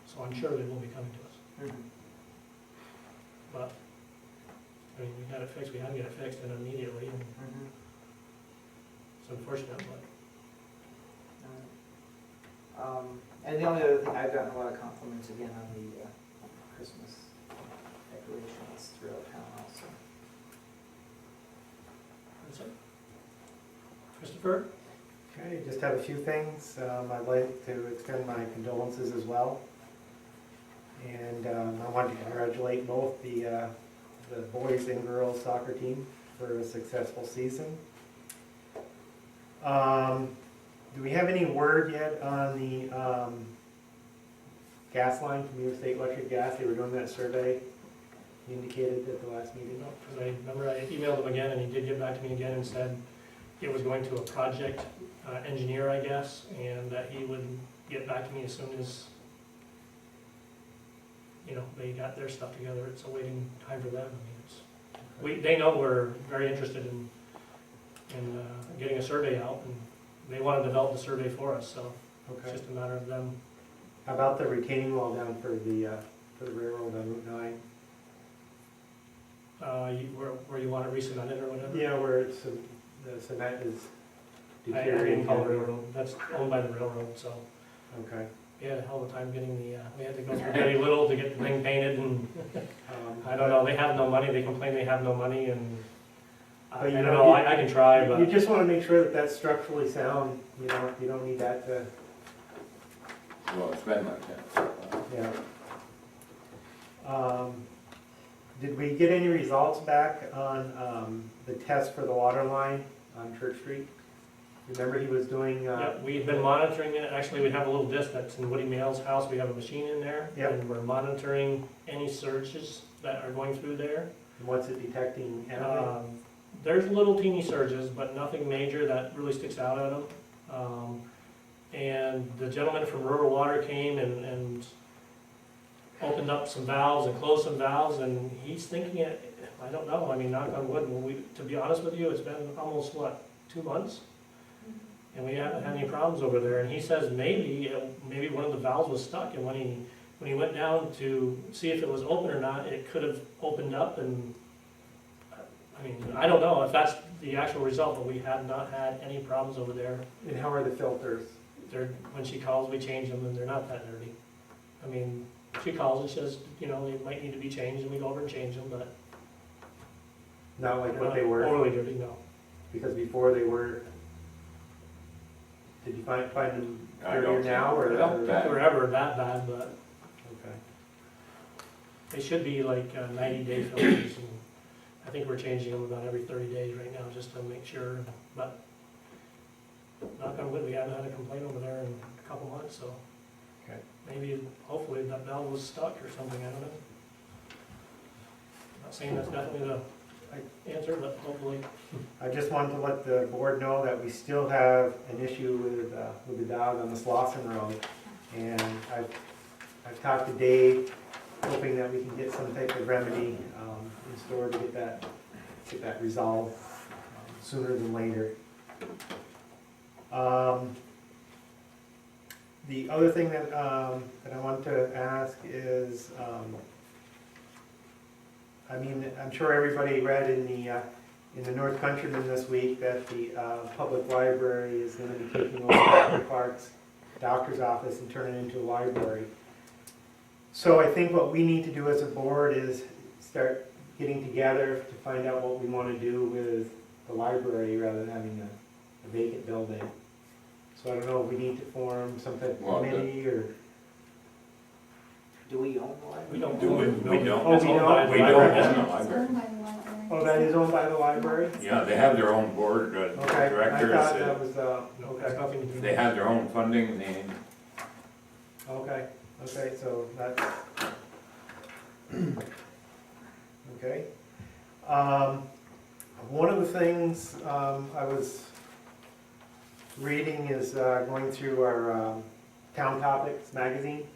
So I'm sure they will be coming to us. But, I mean, we had it fixed, we had to get it fixed and immediately, and it's unfortunate, but. And the only other thing, I've gotten a lot of compliments again on the Christmas decorations throughout town also. That's it. Christopher? Okay, just have a few things. I'd like to extend my condolences as well. And I want to congratulate both the boys and girls soccer team for a successful season. Do we have any word yet on the gas line from New York State Electric Gas? They were doing that survey, you indicated at the last meeting. Because I remember I emailed him again, and he did get back to me again and said it was going to a project engineer, I guess, and that he would get back to me as soon as, you know, they got their stuff together. It's a waiting time for them. I mean, they know we're very interested in getting a survey out, and they want to develop the survey for us, so it's Okay. just a matter of them. How about the retaining wall down for the railroad on Route 9? Where you want to re-cement it or whatever? Yeah, where it's, the cement is I deteriorating. didn't call the railroad, that's owned by the railroad, so Okay. we had a hell of a time getting we had to go through very little to get the thing painted, and I don't know, they have no money, they complain they have no money, and I But you don't know, know, I can try, You but just want to make sure that that's structurally sound, you don't need that to, Well, it's been like that. yeah. Did we get any results back on the test for the water line on Church Street? Remember he was doing, yep, we've been monitoring it. Actually, we have a little disc that's in Woody Mail's house, we have a machine in there, Yep. and we're monitoring any surges that are going through there. what's it detecting? Anything? There's little teeny surges, but nothing major that really sticks out at them. And the gentleman from Rural Water came and opened up some valves and closed some valves, and he's thinking it, I don't know, I mean, knock on wood, to be honest with you, it's been almost, 2 months? And we haven't had any problems over there, and he says maybe one of the valves was stuck, and when he went down to see if it was open or not, it could have opened up, and I mean, I don't know if that's the actual result, but we have not had any problems over there. And how are the filters? When she calls, we change them, and they're not that dirty. I mean, she calls and says, you know, they might need to be changed, and we go over and change them, but Not like they're what not they were? overly dirty, no. Because before they were, did you find them I dirtier don't now, or? I don't think they were ever that bad, but Okay. they should be like 90-day filters, and I think we're changing them about every 30 days right now, just to make sure, but knock on wood, we haven't had a complaint over there in a couple months, so. Okay. Maybe, hopefully, that valve was stuck or something, I don't know. Not saying that's definitely the right answer, but hopefully. I just wanted to let the board know that we still have an issue with the dog on the Slauson Road. And I've talked to Dave, hoping that we can get some type of remedy in store to get that resolved sooner than later. The other thing that I want to ask is, I mean, I'm sure everybody read in the North Countryman this week that the public library is going to be taking over Dr. Clark's doctor's office and turning it into a library. So I think what we need to do as a board is start getting together to find out what we want to do with the library rather than having a vacant building. So I don't know if we need to form some type of Well, committee or. Do we own the library? We don't. Do we don't. That's we owned don't? by the We don't library. own the It's library. owned by the library. Oh, that is owned by the library? Yeah, they have their own board of Okay, I directors. thought that was, No, that's okay, nothing to do. They have their own funding, they, okay, so that's, okay. One of the things I was reading is going through our Town Topics magazine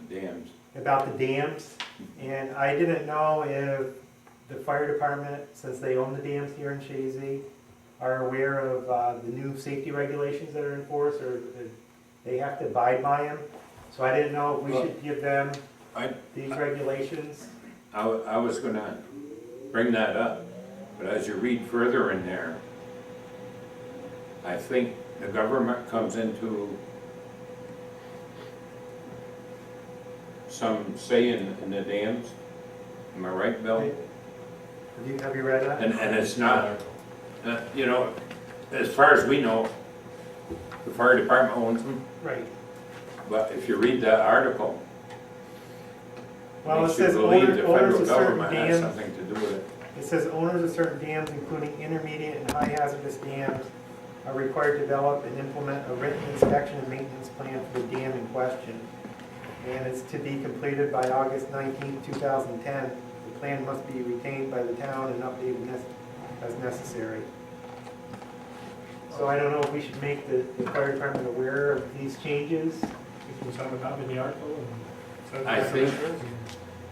Dams. about the dams. And I didn't know if the fire department, since they own the dams here in Chazy, are aware of the new safety regulations that are in force, or if they have to abide by them. So I didn't know if we should give them these regulations. I was gonna bring that up, but as you read further in there, I think the government comes into some say in the dams. Am I right, Bill? Have you read that? And it's not, you know, as far as we know, the fire department owns them, Right. but if you read that article, Well, it makes you says believe the owners federal of certain government has dams, something to do with it. it says owners of certain dams, including intermediate and high hazardous dams, are required to develop and implement a written inspection and maintenance plan for the dam in question. And it's to be completed by August 19th, 2010. The plan must be retained by the town and updated as necessary. So I don't know if we should make the fire department aware of these changes. You can send a copy of the article and send it I to the think- commissioners.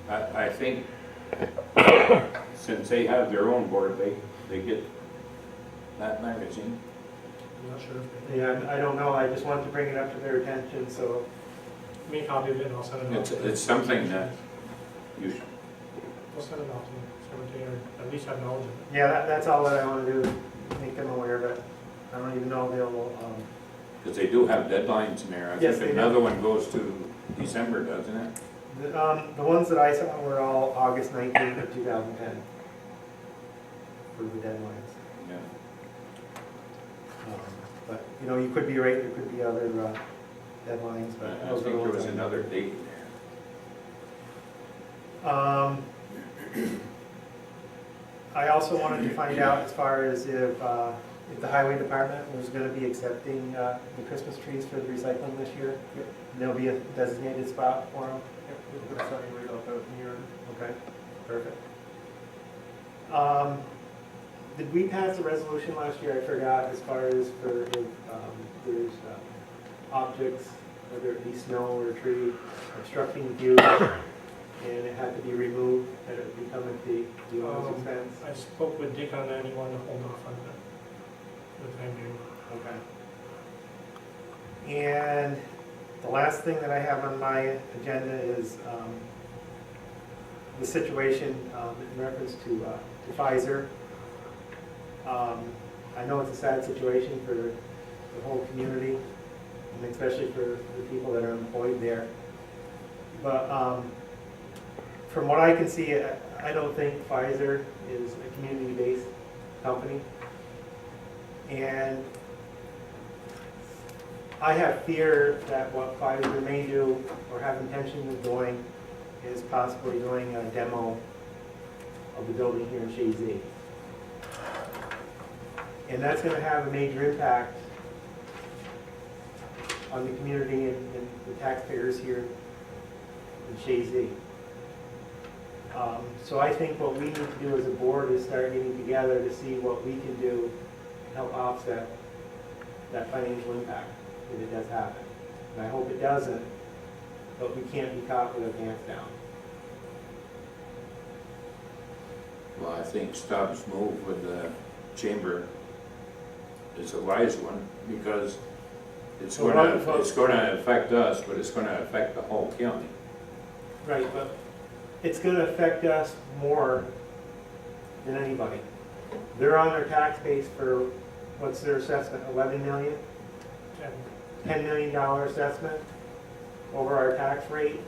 I think since they have their own board, they get that magazine. I'm not sure if they, Yeah, I don't know, I just wanted to bring it up to their attention, so. give me a copy of it and I'll send it out. It's something that you should, We'll send it out to them, so they are at least have knowledge of it. Yeah, that's all that I want to do, is make them aware of it. I don't even know if they'll, because they do have deadlines in there. I Yes, think they do. another one goes to December, doesn't it? the ones that I saw were all August 19th of 2010 for the deadlines. Yeah. But, you know, you could be right, there could be other deadlines, but. I those think are the there ones was I know. another date in there. I also wanted to find out as far as if the highway department was gonna be accepting the Christmas trees for the recycling this year. There'll be a designated spot for them. We'll put something right out there in here. Okay, perfect. Did we pass a resolution last year, I forgot, as far as for if there's objects, whether it be snow or tree, obstructing view, and it had to be removed, that it would be coming at the owner's expense? I spoke with Dick on that, he wanted to hold off on that for the time being. Okay. And the last thing that I have on my agenda is the situation in reference to Pfizer. I know it's a sad situation for the whole community, and especially for the people that are employed there. But from what I can see, I don't think Pfizer is a community-based company. And I have fear that what Pfizer may do, or have intention of doing, is possibly doing a demo of the building here in Chazy. And that's gonna have a major impact on the community and the taxpayers here in Chazy. So I think what we need to do as a board is start getting together to see what we can do to help offset that financial impact if it does happen. And I hope it doesn't, but we can't be caught with our pants down. Well, I think Stubbs' move with the chamber is a wise one, because it's So gonna affect us, but it's gonna affect the whole county. Right, but it's gonna affect us more than anybody. They're on their tax base for, what's their assessment, 11 million? $10 million assessment over our tax rate.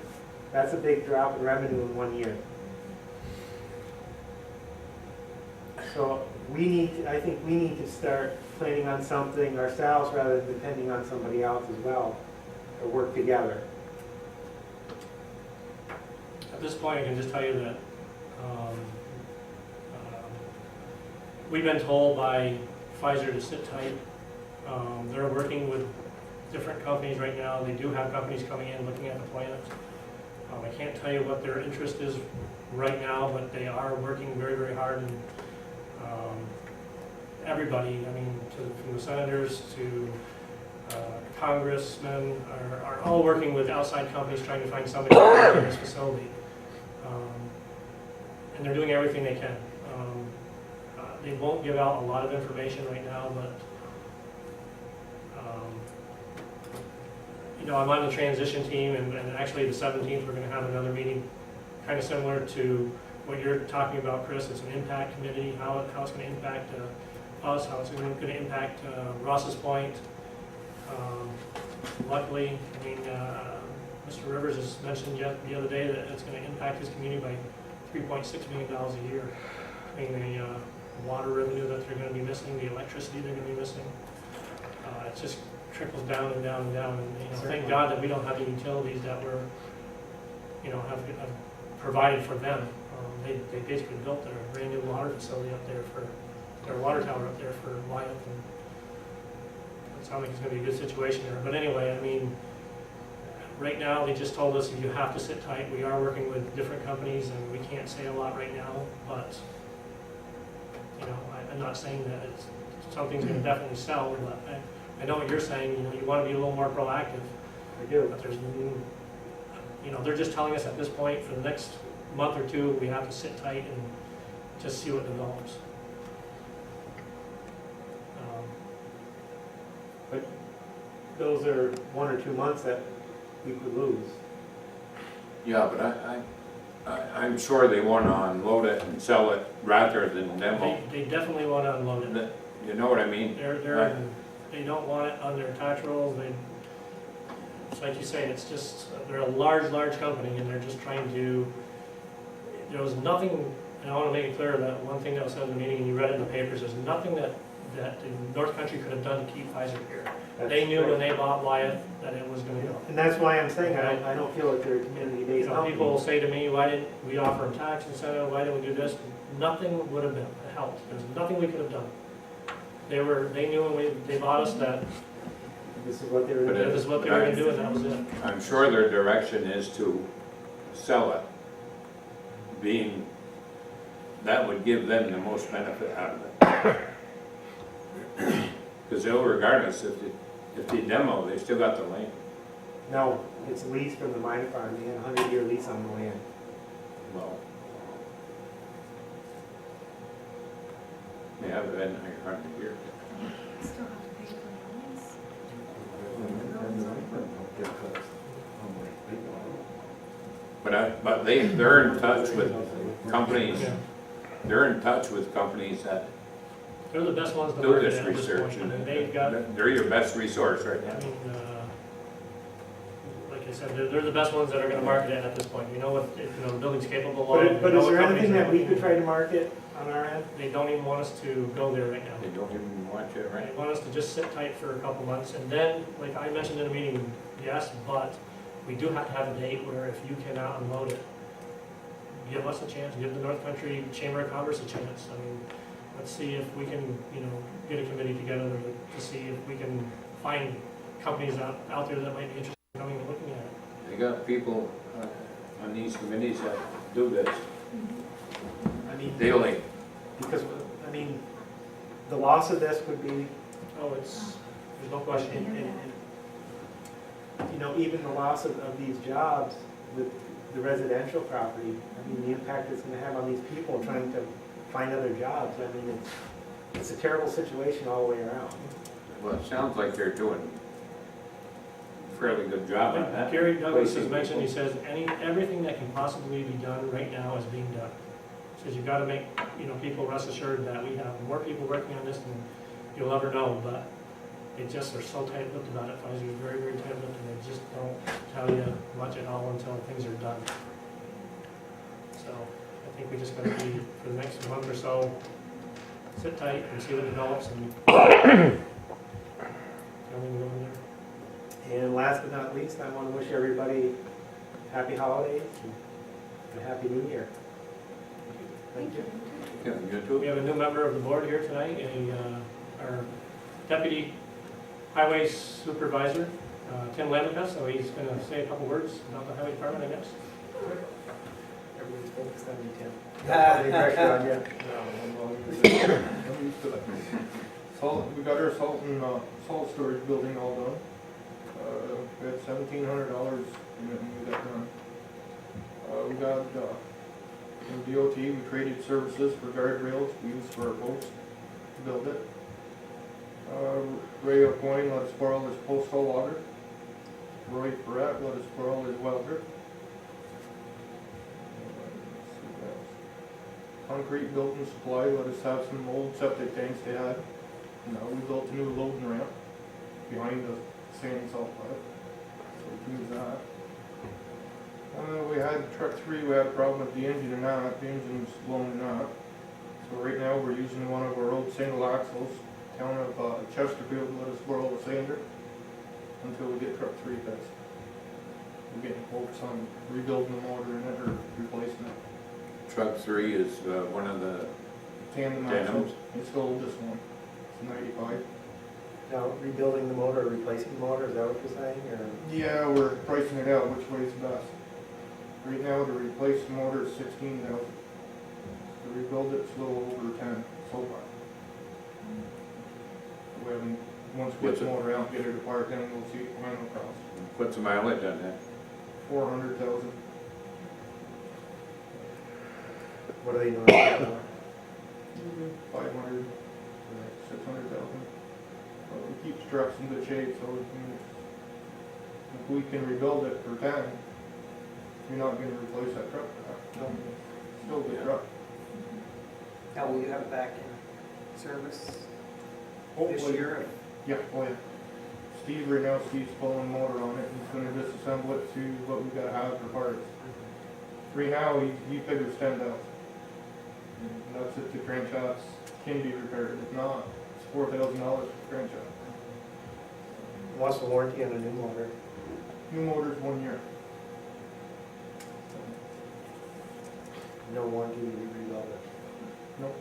That's a big drop in revenue in 1 year. So I think we need to start planning on something ourselves rather than depending on somebody else as well, or work together. At this point, I can just tell you that we've been told by Pfizer to sit tight. They're working with different companies right now. They do have companies coming in, looking at the plans. I can't tell you what their interest is right now, but they are working very, very hard. And everybody, I mean, from the senators to congressmen are all working with outside companies trying to find somebody to work in this facility. And they're doing everything they can. They won't give out a lot of information right now, but you know, I'm on the transition team, and actually the 17th we're going to have another meeting, kind of similar to what you're talking about, Chris. It's an impact committee, how it's going to impact us, how it's going to impact Ross's Point. Luckily, I mean, Mr. Rivers has mentioned the other day that it's going to impact his community by $3.6 million a year. I mean, the water revenue that they're going to be missing, the electricity they're going to be missing. It just trickles down and down and down. And you know, thank God that we don't have the utilities that we're, you know, have provided for them. They basically built their brand new water facility up there for their water tower up there for Wyatt, and it sounds like it's going to be a good situation there. But anyway, I mean, right now they just told us you have to sit tight. We are working with different companies, and we can't say a lot right now. But you know, I'm not saying that something's going to definitely sell, but I know what you're saying. You know, you want to be a little more proactive. I do. But there's, you know, they're just telling us at this point for the next month or two we have to sit tight and just see what develops. But those are 1 or 2 months that we could lose. Yeah, but I'm sure they want to unload it and sell it rather than demo. They definitely want to unload it. You know what I mean? They don't want it on their tax rolls. It's like you say, it's just, they're a large company, and they're just trying to, there was nothing, and I want to make it clear that one thing that was said in the meeting, and you read it in the papers, there's nothing that the North Country could have done to keep Pfizer here. They knew when they bought Wyeth that it was going to go. And that's why I'm saying I don't feel like they're a community-based company. People will say to me, why didn't we offer them tax incentive, why didn't we do this? Nothing would have been helped. There's nothing we could have done. They knew when they bought us that This is what they were But doing. this is what they were going to do, and that was it. I'm sure their direction is to sell it, being, that would give them the most benefit out of it. Because they'll, regardless, if they demo, they still got the land. No, it's leased from the mine farm. They had a 100-year lease on the land. Well, they have been 100 years. Still have to pay for the lease. But they're in touch with companies, they're in touch with companies that They're the best ones to do market this at this research. point. I mean, they've got, They're your best resource right I now. mean, like I said, they're the best ones that are going to market it at this point. We know what, you know, the building's capable of. But We know is what there companies anything are that we looking could try to market on our end? They don't even want us to go there right now. They don't even watch it, right? They want us to just sit tight for a couple months, and then, like I mentioned in the meeting, yes, but we do have to have a date where if you cannot unload it, give us a chance, give the North Country Chamber of Commerce a chance. I mean, let's see if we can, you know, get a committee together to see if we can find companies out there that might be interested in coming and looking at it. They got people on these committees that do this I mean, daily. because, I mean, the loss of this would be, Oh, there's no and, question. you know, even the loss of these jobs with the residential property, I mean, the impact it's gonna have on these people trying to find other jobs. I mean, it's a terrible situation all the way around. Well, it sounds like they're doing a fairly good job on that. Gary Douglas has Placing mentioned, he people. says, everything that can possibly be done right now is being done. He says, you've got to make, you know, people rest assured that we have more people working on this than you'll ever know, but they just are so tight-lipped about it. Pfizer is very, very tight-lipped, and they just don't tell you much at all until things are done. So I think we just got to be, for the next month or so, sit tight and see what develops, and go in there. And last but not least, I want to wish everybody happy holidays and a happy new year. Thank you. Yeah, you too. We have a new member of the board here tonight, our deputy highway supervisor, Tim Lamika, so he's going to say a couple words about the highway department, I guess. Everybody's focused on you, Tim. Any pressure on you? So we got our salt storage building all done. We had $1,700 in it when we got done. We got, in DOT, we traded services for guardrails we used for our boats to build it. Ray O'Coin let us borrow his postal logger. Roy Perrette let us borrow his welder. Concrete building supply let us have some old septic tanks they had. We built a new loading ramp behind the sand and salt plant, so we can use that. We had truck 3, we had a problem with the engine and that, the engine's blown and that. So right now we're using one of our old single axles. Town of Chesterfield let us borrow the sander until we get truck 3 fixed. We're getting quotes on rebuilding the motor in it or replacing it. Truck 3 is one of the Tandem axles, it's the oldest one, it's 95. Now, rebuilding the motor, or replacing the motor, is that what you're saying, or? Yeah, we're pricing it out, which way is best. Right now, to replace the motor is 16,000. To rebuild it, it's a little over 10 so far. We haven't, once we get the motor out, get it apart, then we'll see what final cost. What's the mileage on that? 400,000. What are they doing? 500, 600,000. We keep the trucks in good shape, so if we can rebuild it for 10, you're not gonna replace that truck. Still a good truck. Now, will you have it back in service this Hopefully. year? Yeah, oh yeah. Steve, right now, Steve's pulling the motor on it, he's gonna disassemble it to what we gotta have for parts. Right now, he figures 10,000. And that's if the crankshafts can be repaired, if not, it's $4,000 for crankshaft. What's the warranty on a new motor? New motor's 1 year. No warranty, you rebuild it. Nope.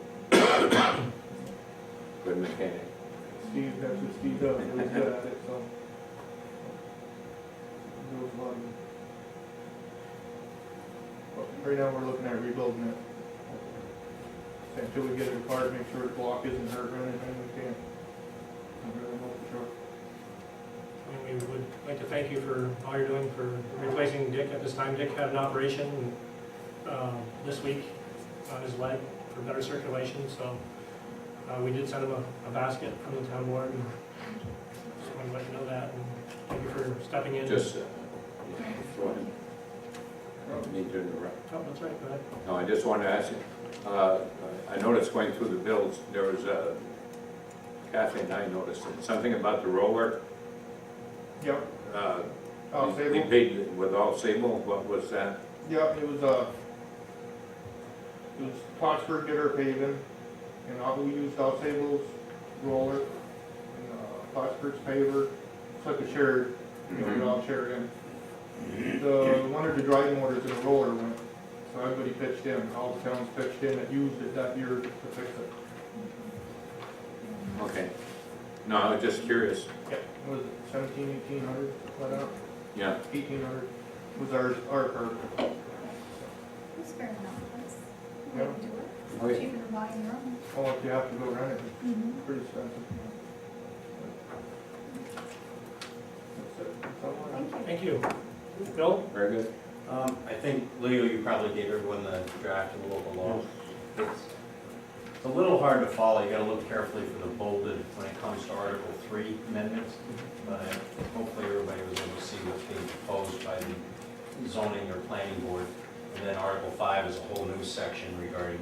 Good mechanic. Steve, that's what Steve does, he's good at it, so. He knows a lot of it. But right now, we're looking at rebuilding it. Until we get it apart, make sure the block isn't hurt or anything, we can't. I really know for sure. And we would like to thank you for all you're doing for replacing Dick at this time. Dick had an operation this week on his leg for better circulation, so we did send him a basket from the town board, and just wanted to let you know that, and thank you for stepping in. Just, go ahead. I don't need to interrupt. Oh, that's right, go ahead. No, I just wanted to ask you, I noticed going through the bills, there was Kathy and I noticed something about the roller. Yep. We Sable? paid with all Sable, what was that? Yeah, it was Plattsburgh did our paving, and we used Sable's roller, and Plattsburgh's paver. It's like a shared, we all shared in. One of the driving motors in the roller went, so everybody pitched in, all the towns pitched in that used it that year to fix it. Okay. No, I was just curious. Yep. Was it 1800, like that? Yeah. 1800 was our part. It's fair enough, that's the Yeah. way to do Oh, it. yeah. Cheaper than buying your own. Oh, if you have to go rent it, Mm-hmm. it's pretty expensive. That's it. That's all I have. Thank you. Thank you. Bill? Very good. I think, Leo, you probably gave everyone the draft of the local law. It's a little hard to follow, you gotta look carefully for the bolded when it comes to Article 3 amendments, but hopefully everybody was able to see what's being proposed by the zoning or planning board. And then Article 5 is a whole new section regarding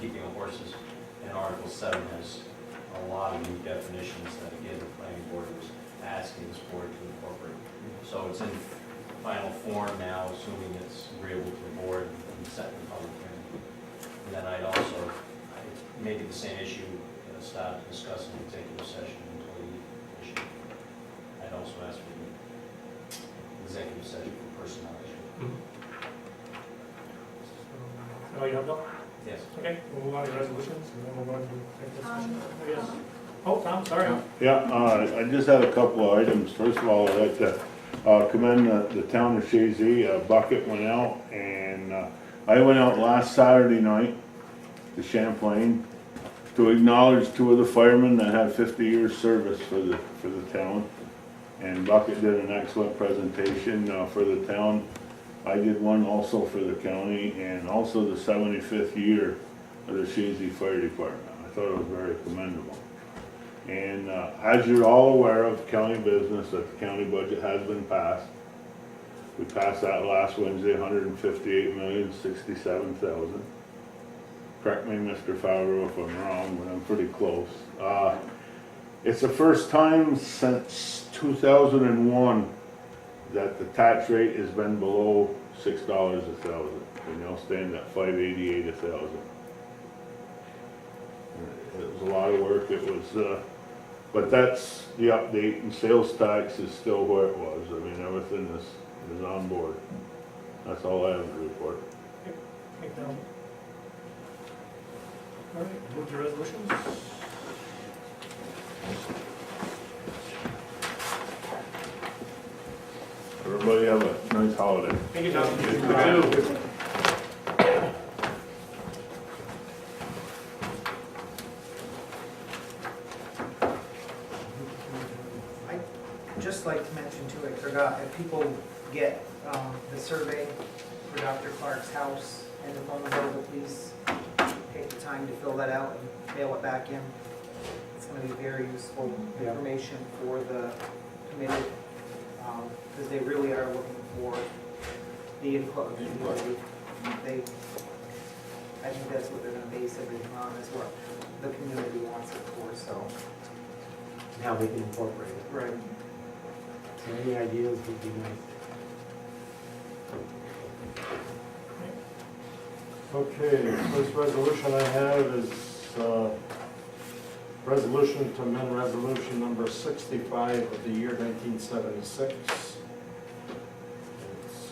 keeping of horses, and Article 7 has a lot of new definitions that, again, the planning board was asking this board to incorporate. So it's in final form now, assuming it's agreeable to the board and set in public hearing. And then I'd also, maybe the same issue, start to discuss in executive session until the issue. I'd also ask for the executive session for personnel issue. Oh, you have Bill? Yes. Okay, we'll move on to resolutions, and then we'll go into executive session. Um, Yes. Oh, Tom, sorry. Yeah, I just had a couple of items. First of all, I'd like to commend the town of Chazy. A bucket went out, and I went out last Saturday night to Champlain, to acknowledge two of the firemen that had 50 years service for the town. And Bucket did an excellent presentation for the town. I did one also for the county, and also the 75th year of the Chazy Fire Department. I thought it was very commendable. And as you're all aware of county business, that the county budget has been passed. We passed that last Wednesday, $158,067,000. Correct me, Mr. Fowler, if I'm wrong, but I'm pretty close. It's the first time since 2001 that the tax rate has been below $6 a thousand. We now stand at $5.88 a thousand. It was a lot of work. It was, but that's the update, and sales tax is still where it was. I mean, everything is on board. That's all I have to report. Thank you. All right, move to resolutions. Everybody have a nice holiday. Thank you, Tom. You too. I'd just like to mention too, I forgot, if people get the survey for Dr. Clark's house and the phone number, please take the time to fill that out and mail it back in. It's gonna be very useful information for the committee, because they really are looking for the input of the community. I think that's what they're gonna base everything on, is what the community wants it for, so. Now we can incorporate it. Right. So any ideas would be nice. Okay, first resolution I have is, resolution to amend resolution number 65 of the year 1976. It's,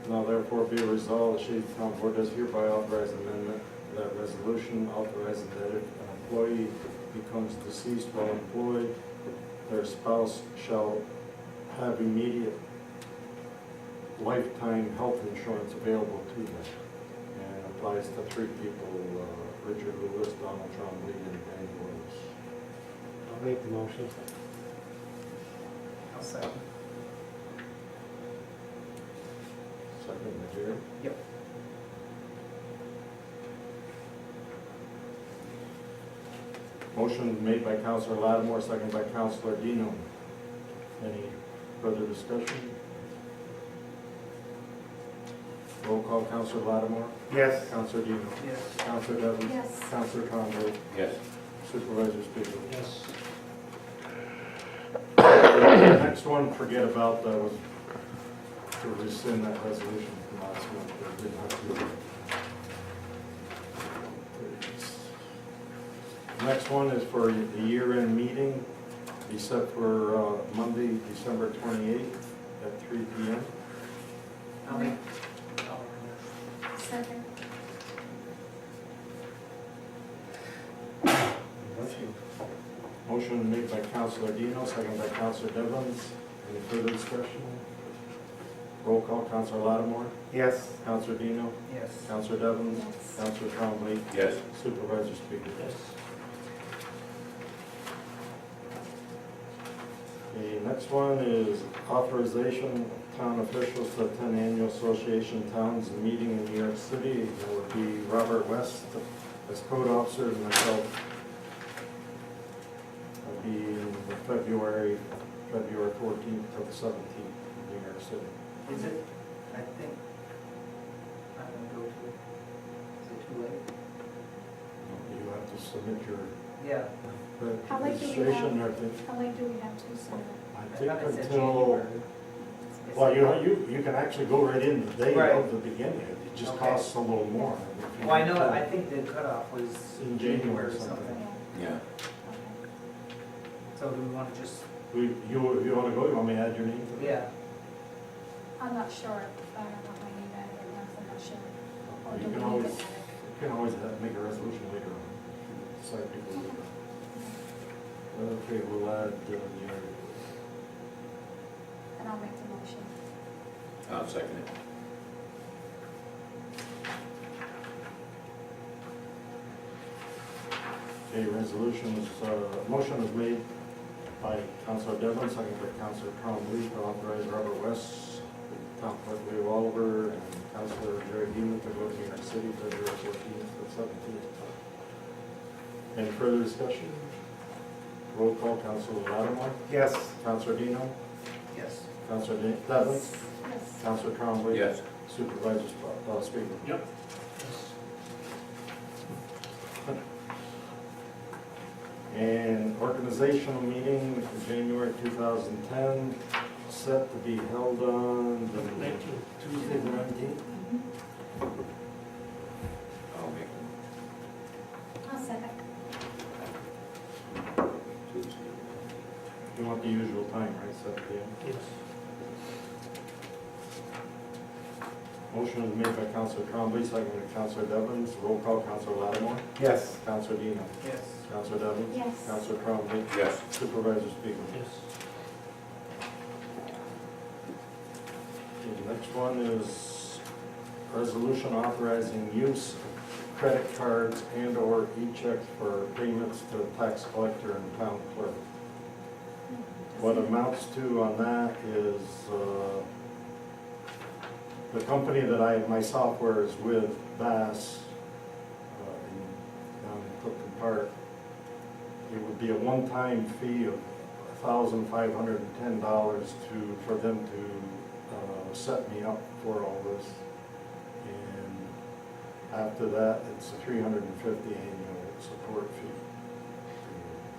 now therefore be resolved, the Chazy Town Board does hereby authorize amendment to that resolution authorizing that if an employee becomes deceased while employed, their spouse shall have immediate lifetime health insurance available to them. And applies to three people, Richard Lewis, Donald Trombley, and Dan Williams. I'll make the motion. I'll second. Second by Jerry. Yep. Motion made by Councilor Lattimore, second by Councilor Dino. Any further discussion? Roll call, Councilor Lattimore, Yes. Councilor Dino, Yes. Councilor Devons, Yes. Councilor Conway, Yes. Supervisor Speaker. Yes. Next one, forget about, that was to rescind that resolution from last month, but didn't have to do it. Next one is for the year-end meeting, be set for Monday, December 28th at 3 p.m. I'll make. Second. Motion made by Councilor Dino, second by Councilor Devons. Any further discussion? Roll call, Councilor Lattimore, Yes. Councilor Dino, Yes. Councilor Devons, Yes. Councilor Trombley, Yes. Supervisor Speaker. Yes. The next one is authorization of town officials to attend annual Association Towns meeting in New York City. That would be Robert West as code officer and myself. That'd be in February 14th to the 17th in New York City. Is it, I think, I'm gonna go to it. Is it too late? You have to submit your How late do we registration, I think. How late do we have to send it? I I think thought it said until, January. well, you can actually go right in the day Right. of the beginning. It just Okay. costs a little more. if you Well, I know, want to. I think the cutoff was In January or or something. something. Yeah, Yeah. okay. So do we want to just, You want to go, you want me to add your name to it? yeah, I'm not sure if I don't want my name added or not, I'm not sure. Or You do we can need always, it you can always make a resolution later on. Decide people later. Okay, we'll add your, And I'll make the motion. I'll second it. A resolution is, motion is made by Councilor Devlin, second by Councilor Trombley, to authorize Robert West, Town Clerk Leo Oliver, and Councilor Jerry Beaman to go to New York City February 14th to 17th. Any further discussion? Roll call, Councilor Lattimore, Yes. Councilor Dino, Yes. Councilor Devlin, Yes. Councilor Trombley. Yes. Supervisor Speaker. Yep. And organizational meeting for January 2010, set to be held on the 19. Tuesday the 19th. I'll make I'll second. Tuesday. You want the usual time, right, 7 p.m.? Yes. Motion is made by Councilor Trombley, second by Councilor Devlin. Roll call, Councilor Lattimore, Yes. Councilor Dino, Yes. Councilor Devlin, Yes. Councilor Trombley, Yes. Supervisor Speaker. Yes. Okay, the next one is resolution authorizing use of credit cards and/or e-checks for payments to tax collector and town clerk. What amounts to on that is, the company that my software is with, Bass, down in Clifton Park, it would be a one-time fee of $1,510 for them to set me up for all this. And after that, it's a $350 annual support fee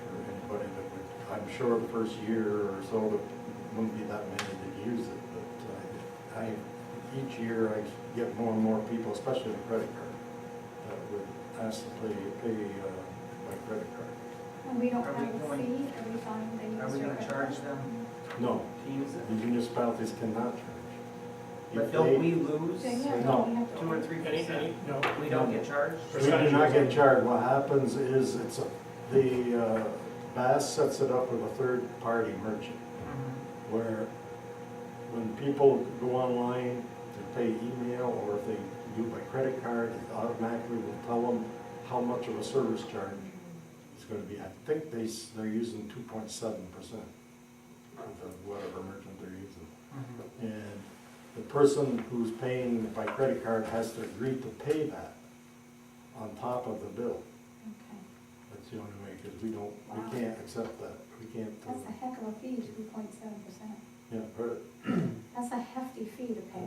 for anybody that would, I'm sure the first year or so, there wouldn't be that many that use it, but each year I get more and more people, especially the credit card, that would ask to pay by credit card. And we don't Are have we a going- fee every time they use Are we your gonna credit charge card? them No, to use it? the municipalities cannot charge. But If don't they- we lose Yeah, No. we have to- 2 or 3%? No. We don't get charged? We do not get charged. What happens is the Bass sets it up with a third-party merchant, Mhm. where when people go online to pay email, or if they do by credit card, it automatically will tell them how much of a service charge it's gonna be. I think they're using 2.7% of whatever merchant they're using. Mhm. And the person who's paying by credit card has to agree to pay that on top of the bill. Okay. That's the only way, because we Wow. can't accept that. We can't, That's a heck of a fee, 2.7%. yeah, but, That's a hefty fee to pay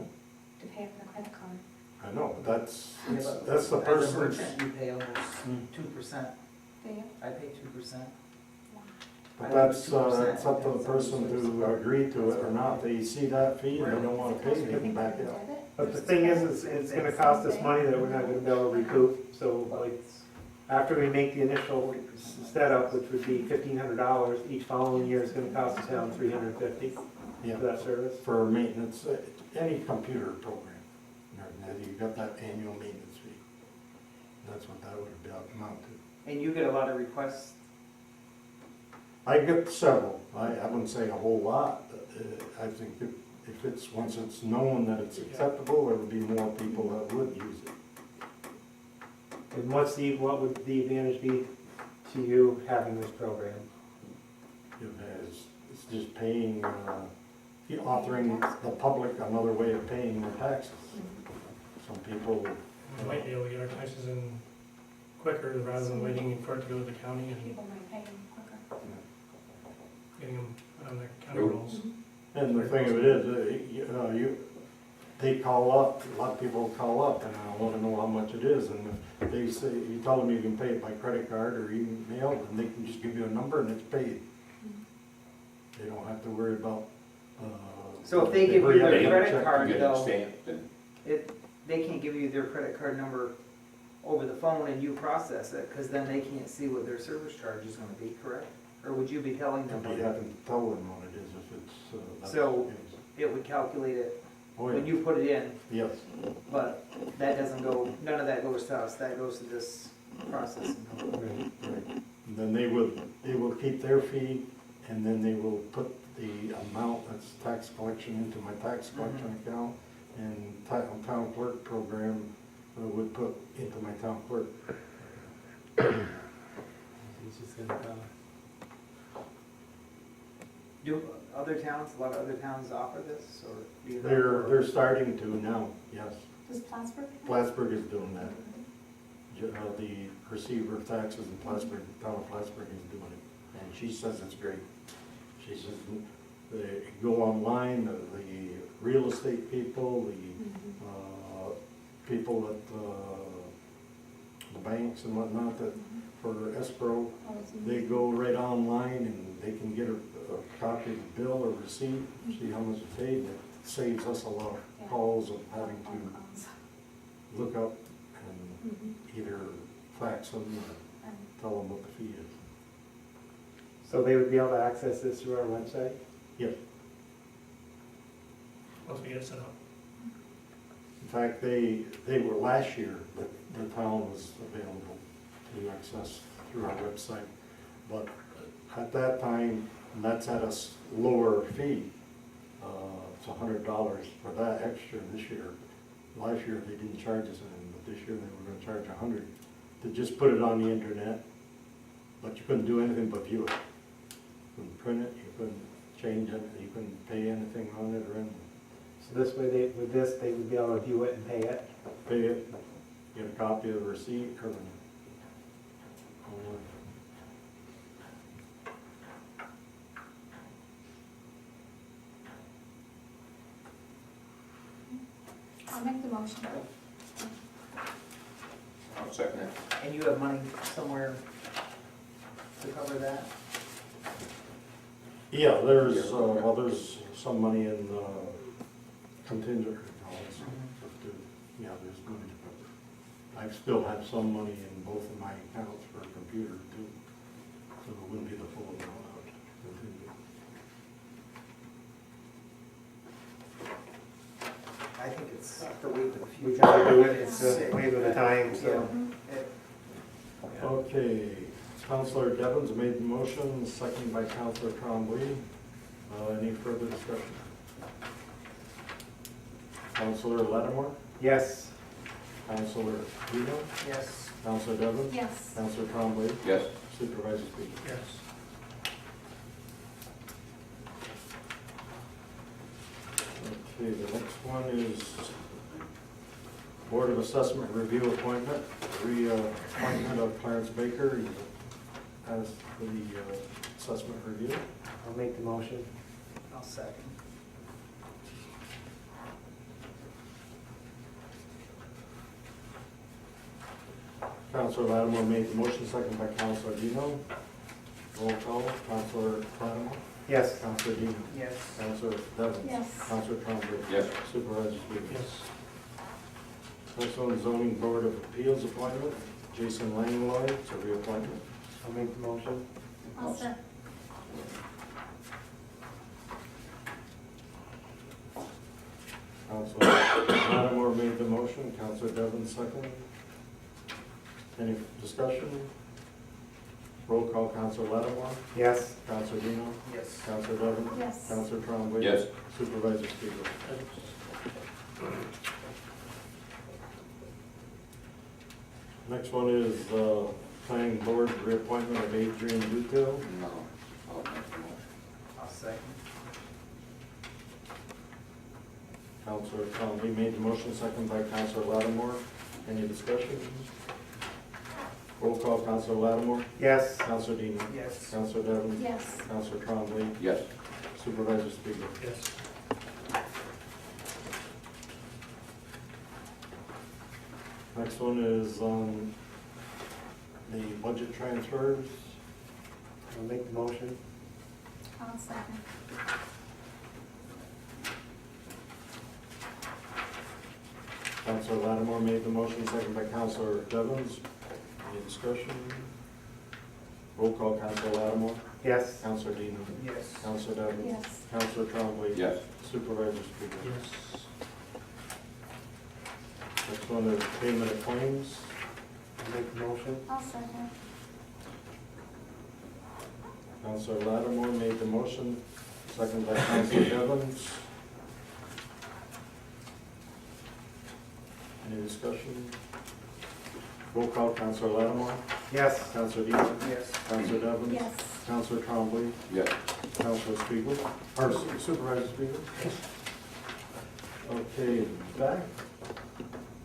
with a credit card. I know, but that's Yeah, the but As a person's. merchant, you pay almost Hmm. 2%. Do you? I pay 2%. But that's, it's up to the person to agree to it or not. They see that fee and they don't wanna pay, they can back out. But the thing is it's gonna cost us money that we're not gonna be able to recoup, so like, after we make the initial setup, which would be $1,500, each following year is gonna cost the town $350 Yeah, for that service. for maintenance, any computer program. You got that annual maintenance fee. That's what that would amount to. And you get a lot of requests. I get several. I wouldn't say a whole lot, but I think if it's, once it's known that it's acceptable, there would be more people that would use it. And what would the advantage be to you having this program? It's just paying, offering the public another way of paying their taxes. Some people, We might be able to get our taxes in quicker rather than waiting for it to go to the county and People might pay quicker. getting them on the county rolls. and the thing of it is, they call up, a lot of people call up and I want to know how much it is. And if they say, you tell them you can pay it by credit card or email, and they can just give you a number and it's paid. They don't have to worry about, So if they give you hurry up their and credit check. card Get it though, stamped and they can't give you their credit card number over the phone and you process it, because then they can't see what their service charge is gonna be, correct? Or would you be telling them? You have to tell them what it is if it's, that's So- the case. It would calculate it Oh, when yeah. you put it in, Yes, but that doesn't go, none of that goes to us, that goes to this processing company. right. And then they will keep their fee, and then they will put the amount that's tax collection into my tax collection account, and town clerk program would put into my town clerk. Do other towns, a lot of other towns offer this, or do you know? They're starting to now, yes. Does Plattsburgh? Plattsburgh is doing that. The receiver of taxes in Plattsburgh, town of Plattsburgh is doing it, and she says it's great. She says they go online, the real estate people, the people at the banks and whatnot that for escrow, they go right online and they can get a copy of the bill or receipt, see how much it paid, and it saves us a lot of calls of having to look up and either fax them or tell them what the fee is. So they would be able to access this through our website? Yes. Once we get it set up. In fact, they were last year, but the town was available to access through our website. But at that time, and that's at a lower fee, it's $100 for that extra this year. Last year, they didn't charge us anything, but this year they were gonna charge $100 to just put it on the internet. But you couldn't do anything but view it. You couldn't print it, you couldn't change it, you couldn't pay anything on it or anything. So this way, with this, they would be able to view it and pay it? Pay it, get a copy of the receipt, or I'll make the motion. I'll second it. And you have money somewhere to cover that? yeah, there's some money in contingent accounts. But, yeah, there's money to cover. I still have some money in both of my accounts for a computer too, so it wouldn't be the full amount out contingent. I think it's the way for the future. We gotta do it, it's a wave of the time, so. Okay, Counselor Devens made the motion, seconded by Counselor Trombley. Any further discussion? Counselor Lattimore, Yes. Counselor Reno, Yes. Counselor Devens, Yes. Counselor Trombley, Yes. Supervisor Speaker. Yes. Okay, the next one is Board of Assessment Review Appointment, reappointment of Clarence Baker as the assessment review. I'll make the motion. I'll second. Counselor Lattimore made the motion, seconded by Counselor Dino. Roll call, Counselor Lattimore, Yes. Counselor Dino, Yes. Counselor Devens. Yes. Counselor Trombley. Yes. Supervisor Speaker. Yes. Next one, Zoning Board of Appeals appointment, Jason Langlois, it's a reappointment. I'll make the motion. I'll second. Counselor Lattimore made the motion, Counselor Devens second. Any discussion? Roll call, Counselor Lattimore, Yes. Counselor Dino, Yes. Counselor Devens. Yes. Counselor Trombley. Yes. Supervisor Speaker. Next one is Planning Board reappointment of Adrian Dutil. No. I'll make the motion. I'll second. Counselor Trombley made the motion, second by Counselor Lattimore. Any discussion? Roll call, Counselor Lattimore, Yes. Counselor Dino, Yes. Counselor Devens, Yes. Counselor Trombley, Yes. Supervisor Speaker. Yes. Next one is the budget transfers. I'll make the motion. I'll second. Counselor Lattimore made the motion, second by Counselor Devens. Any discussion? Roll call, Counselor Lattimore, Yes. Counselor Dino, Yes. Counselor Devens, Yes. Counselor Trombley. Yes. Supervisor Speaker. Yes. Next one is payment of claims. I'll make the motion. I'll second. Counselor Lattimore made the motion, second by Counselor Devens. Any discussion? Roll call, Counselor Lattimore, Yes. Counselor Dean, Yes. Counselor Devons, Yes. Counselor Trombley, Yes. Counselor Spiegel, or Supervisor Spiegel. Okay, back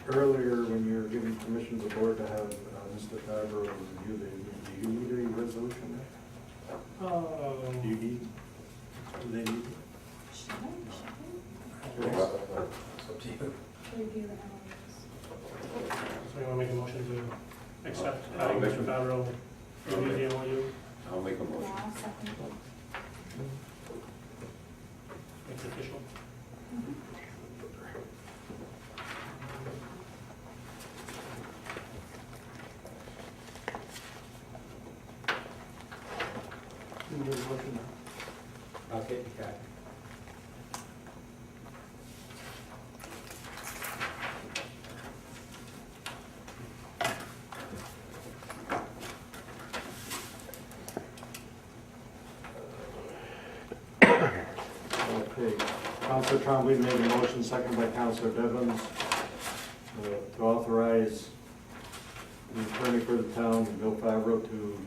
earlier when you were giving permission to the board to have Mr. Favreau review the, do you need a resolution there? Do you need, do they need? Should I? Okay. It's up to you. Review the MOUs. So you want to make a motion to accept I'll make Mr. a- Favreau review the MOU? I'll make a Yeah, motion. I'll second. Make it official. You need a motion? Okay, okay. Okay, Counselor Trombley made a motion, second by Counselor Devons, to authorize the attorney for the town, Bill Favreau, to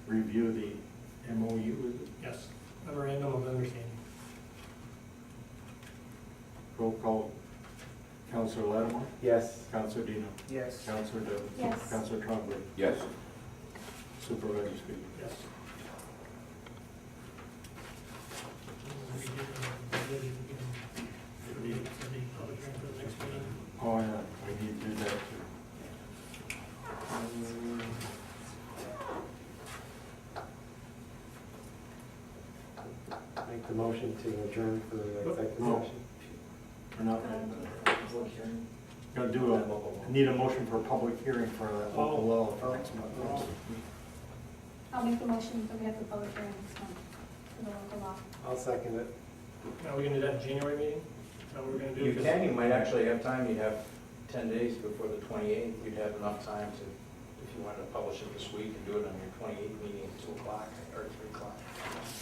review the MOU, is it? Yes, memorandum of understanding. Roll call, Counselor Lattimore, Yes. Counselor Dino, Yes. Counselor Devons. Yes. Counselor Trombley, Yes. Supervisor Spiegel. Yes. Oh, yeah, we need to do that too. Make the motion to adjourn for executive No. session. We're not, gonna do a, need a motion for a public hearing for that local law for next month. I'll make the motion that we have the public hearing next month for the local law. I'll second it. Are we gonna do that in January meeting? Is that what we're gonna do? You 'Cause- can, you might actually have time, you'd have 10 days before the 28th, you'd have enough time to, if you wanted to publish it this week and do it on your 28th meeting at 2 o'clock or 3 o'clock.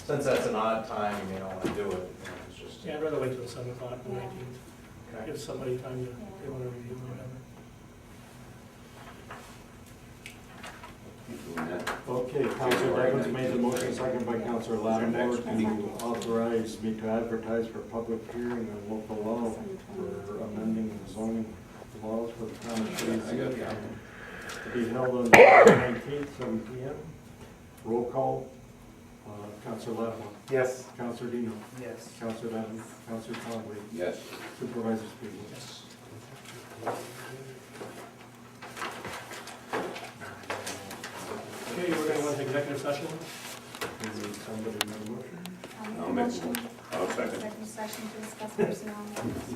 Since that's an odd time, you may not want to do it, it's just. Yeah, I'd rather wait till 7 o'clock, the Yeah. 19th. Okay. Give somebody time to, if they wanna review or whatever. Keep doing that. Okay, Counselor Devons made the motion, second by Counselor Lattimore, to authorize me to advertise for public hearing on local law for amending the zoning laws for the town of I got Chazy. that. To be held on July 19th, 7 p.m. Roll call, Counselor Lattimore, Yes. Counselor Dino, Yes. Counselor Devons, Counselor Trombley, Yes. Supervisor Spiegel. Yes. Okay, we're gonna go into executive session. Need somebody to make a motion? I'll I'll make make a motion. I'll second. Executive session to discuss personnel matters.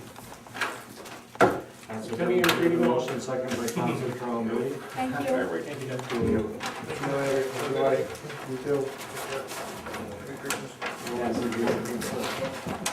Counselor Tell me your Devons made the agreement. motion, second by Counselor Trombley. Thank you. Every- Thank you, guys. Good night, everybody. You too. Yes, we do.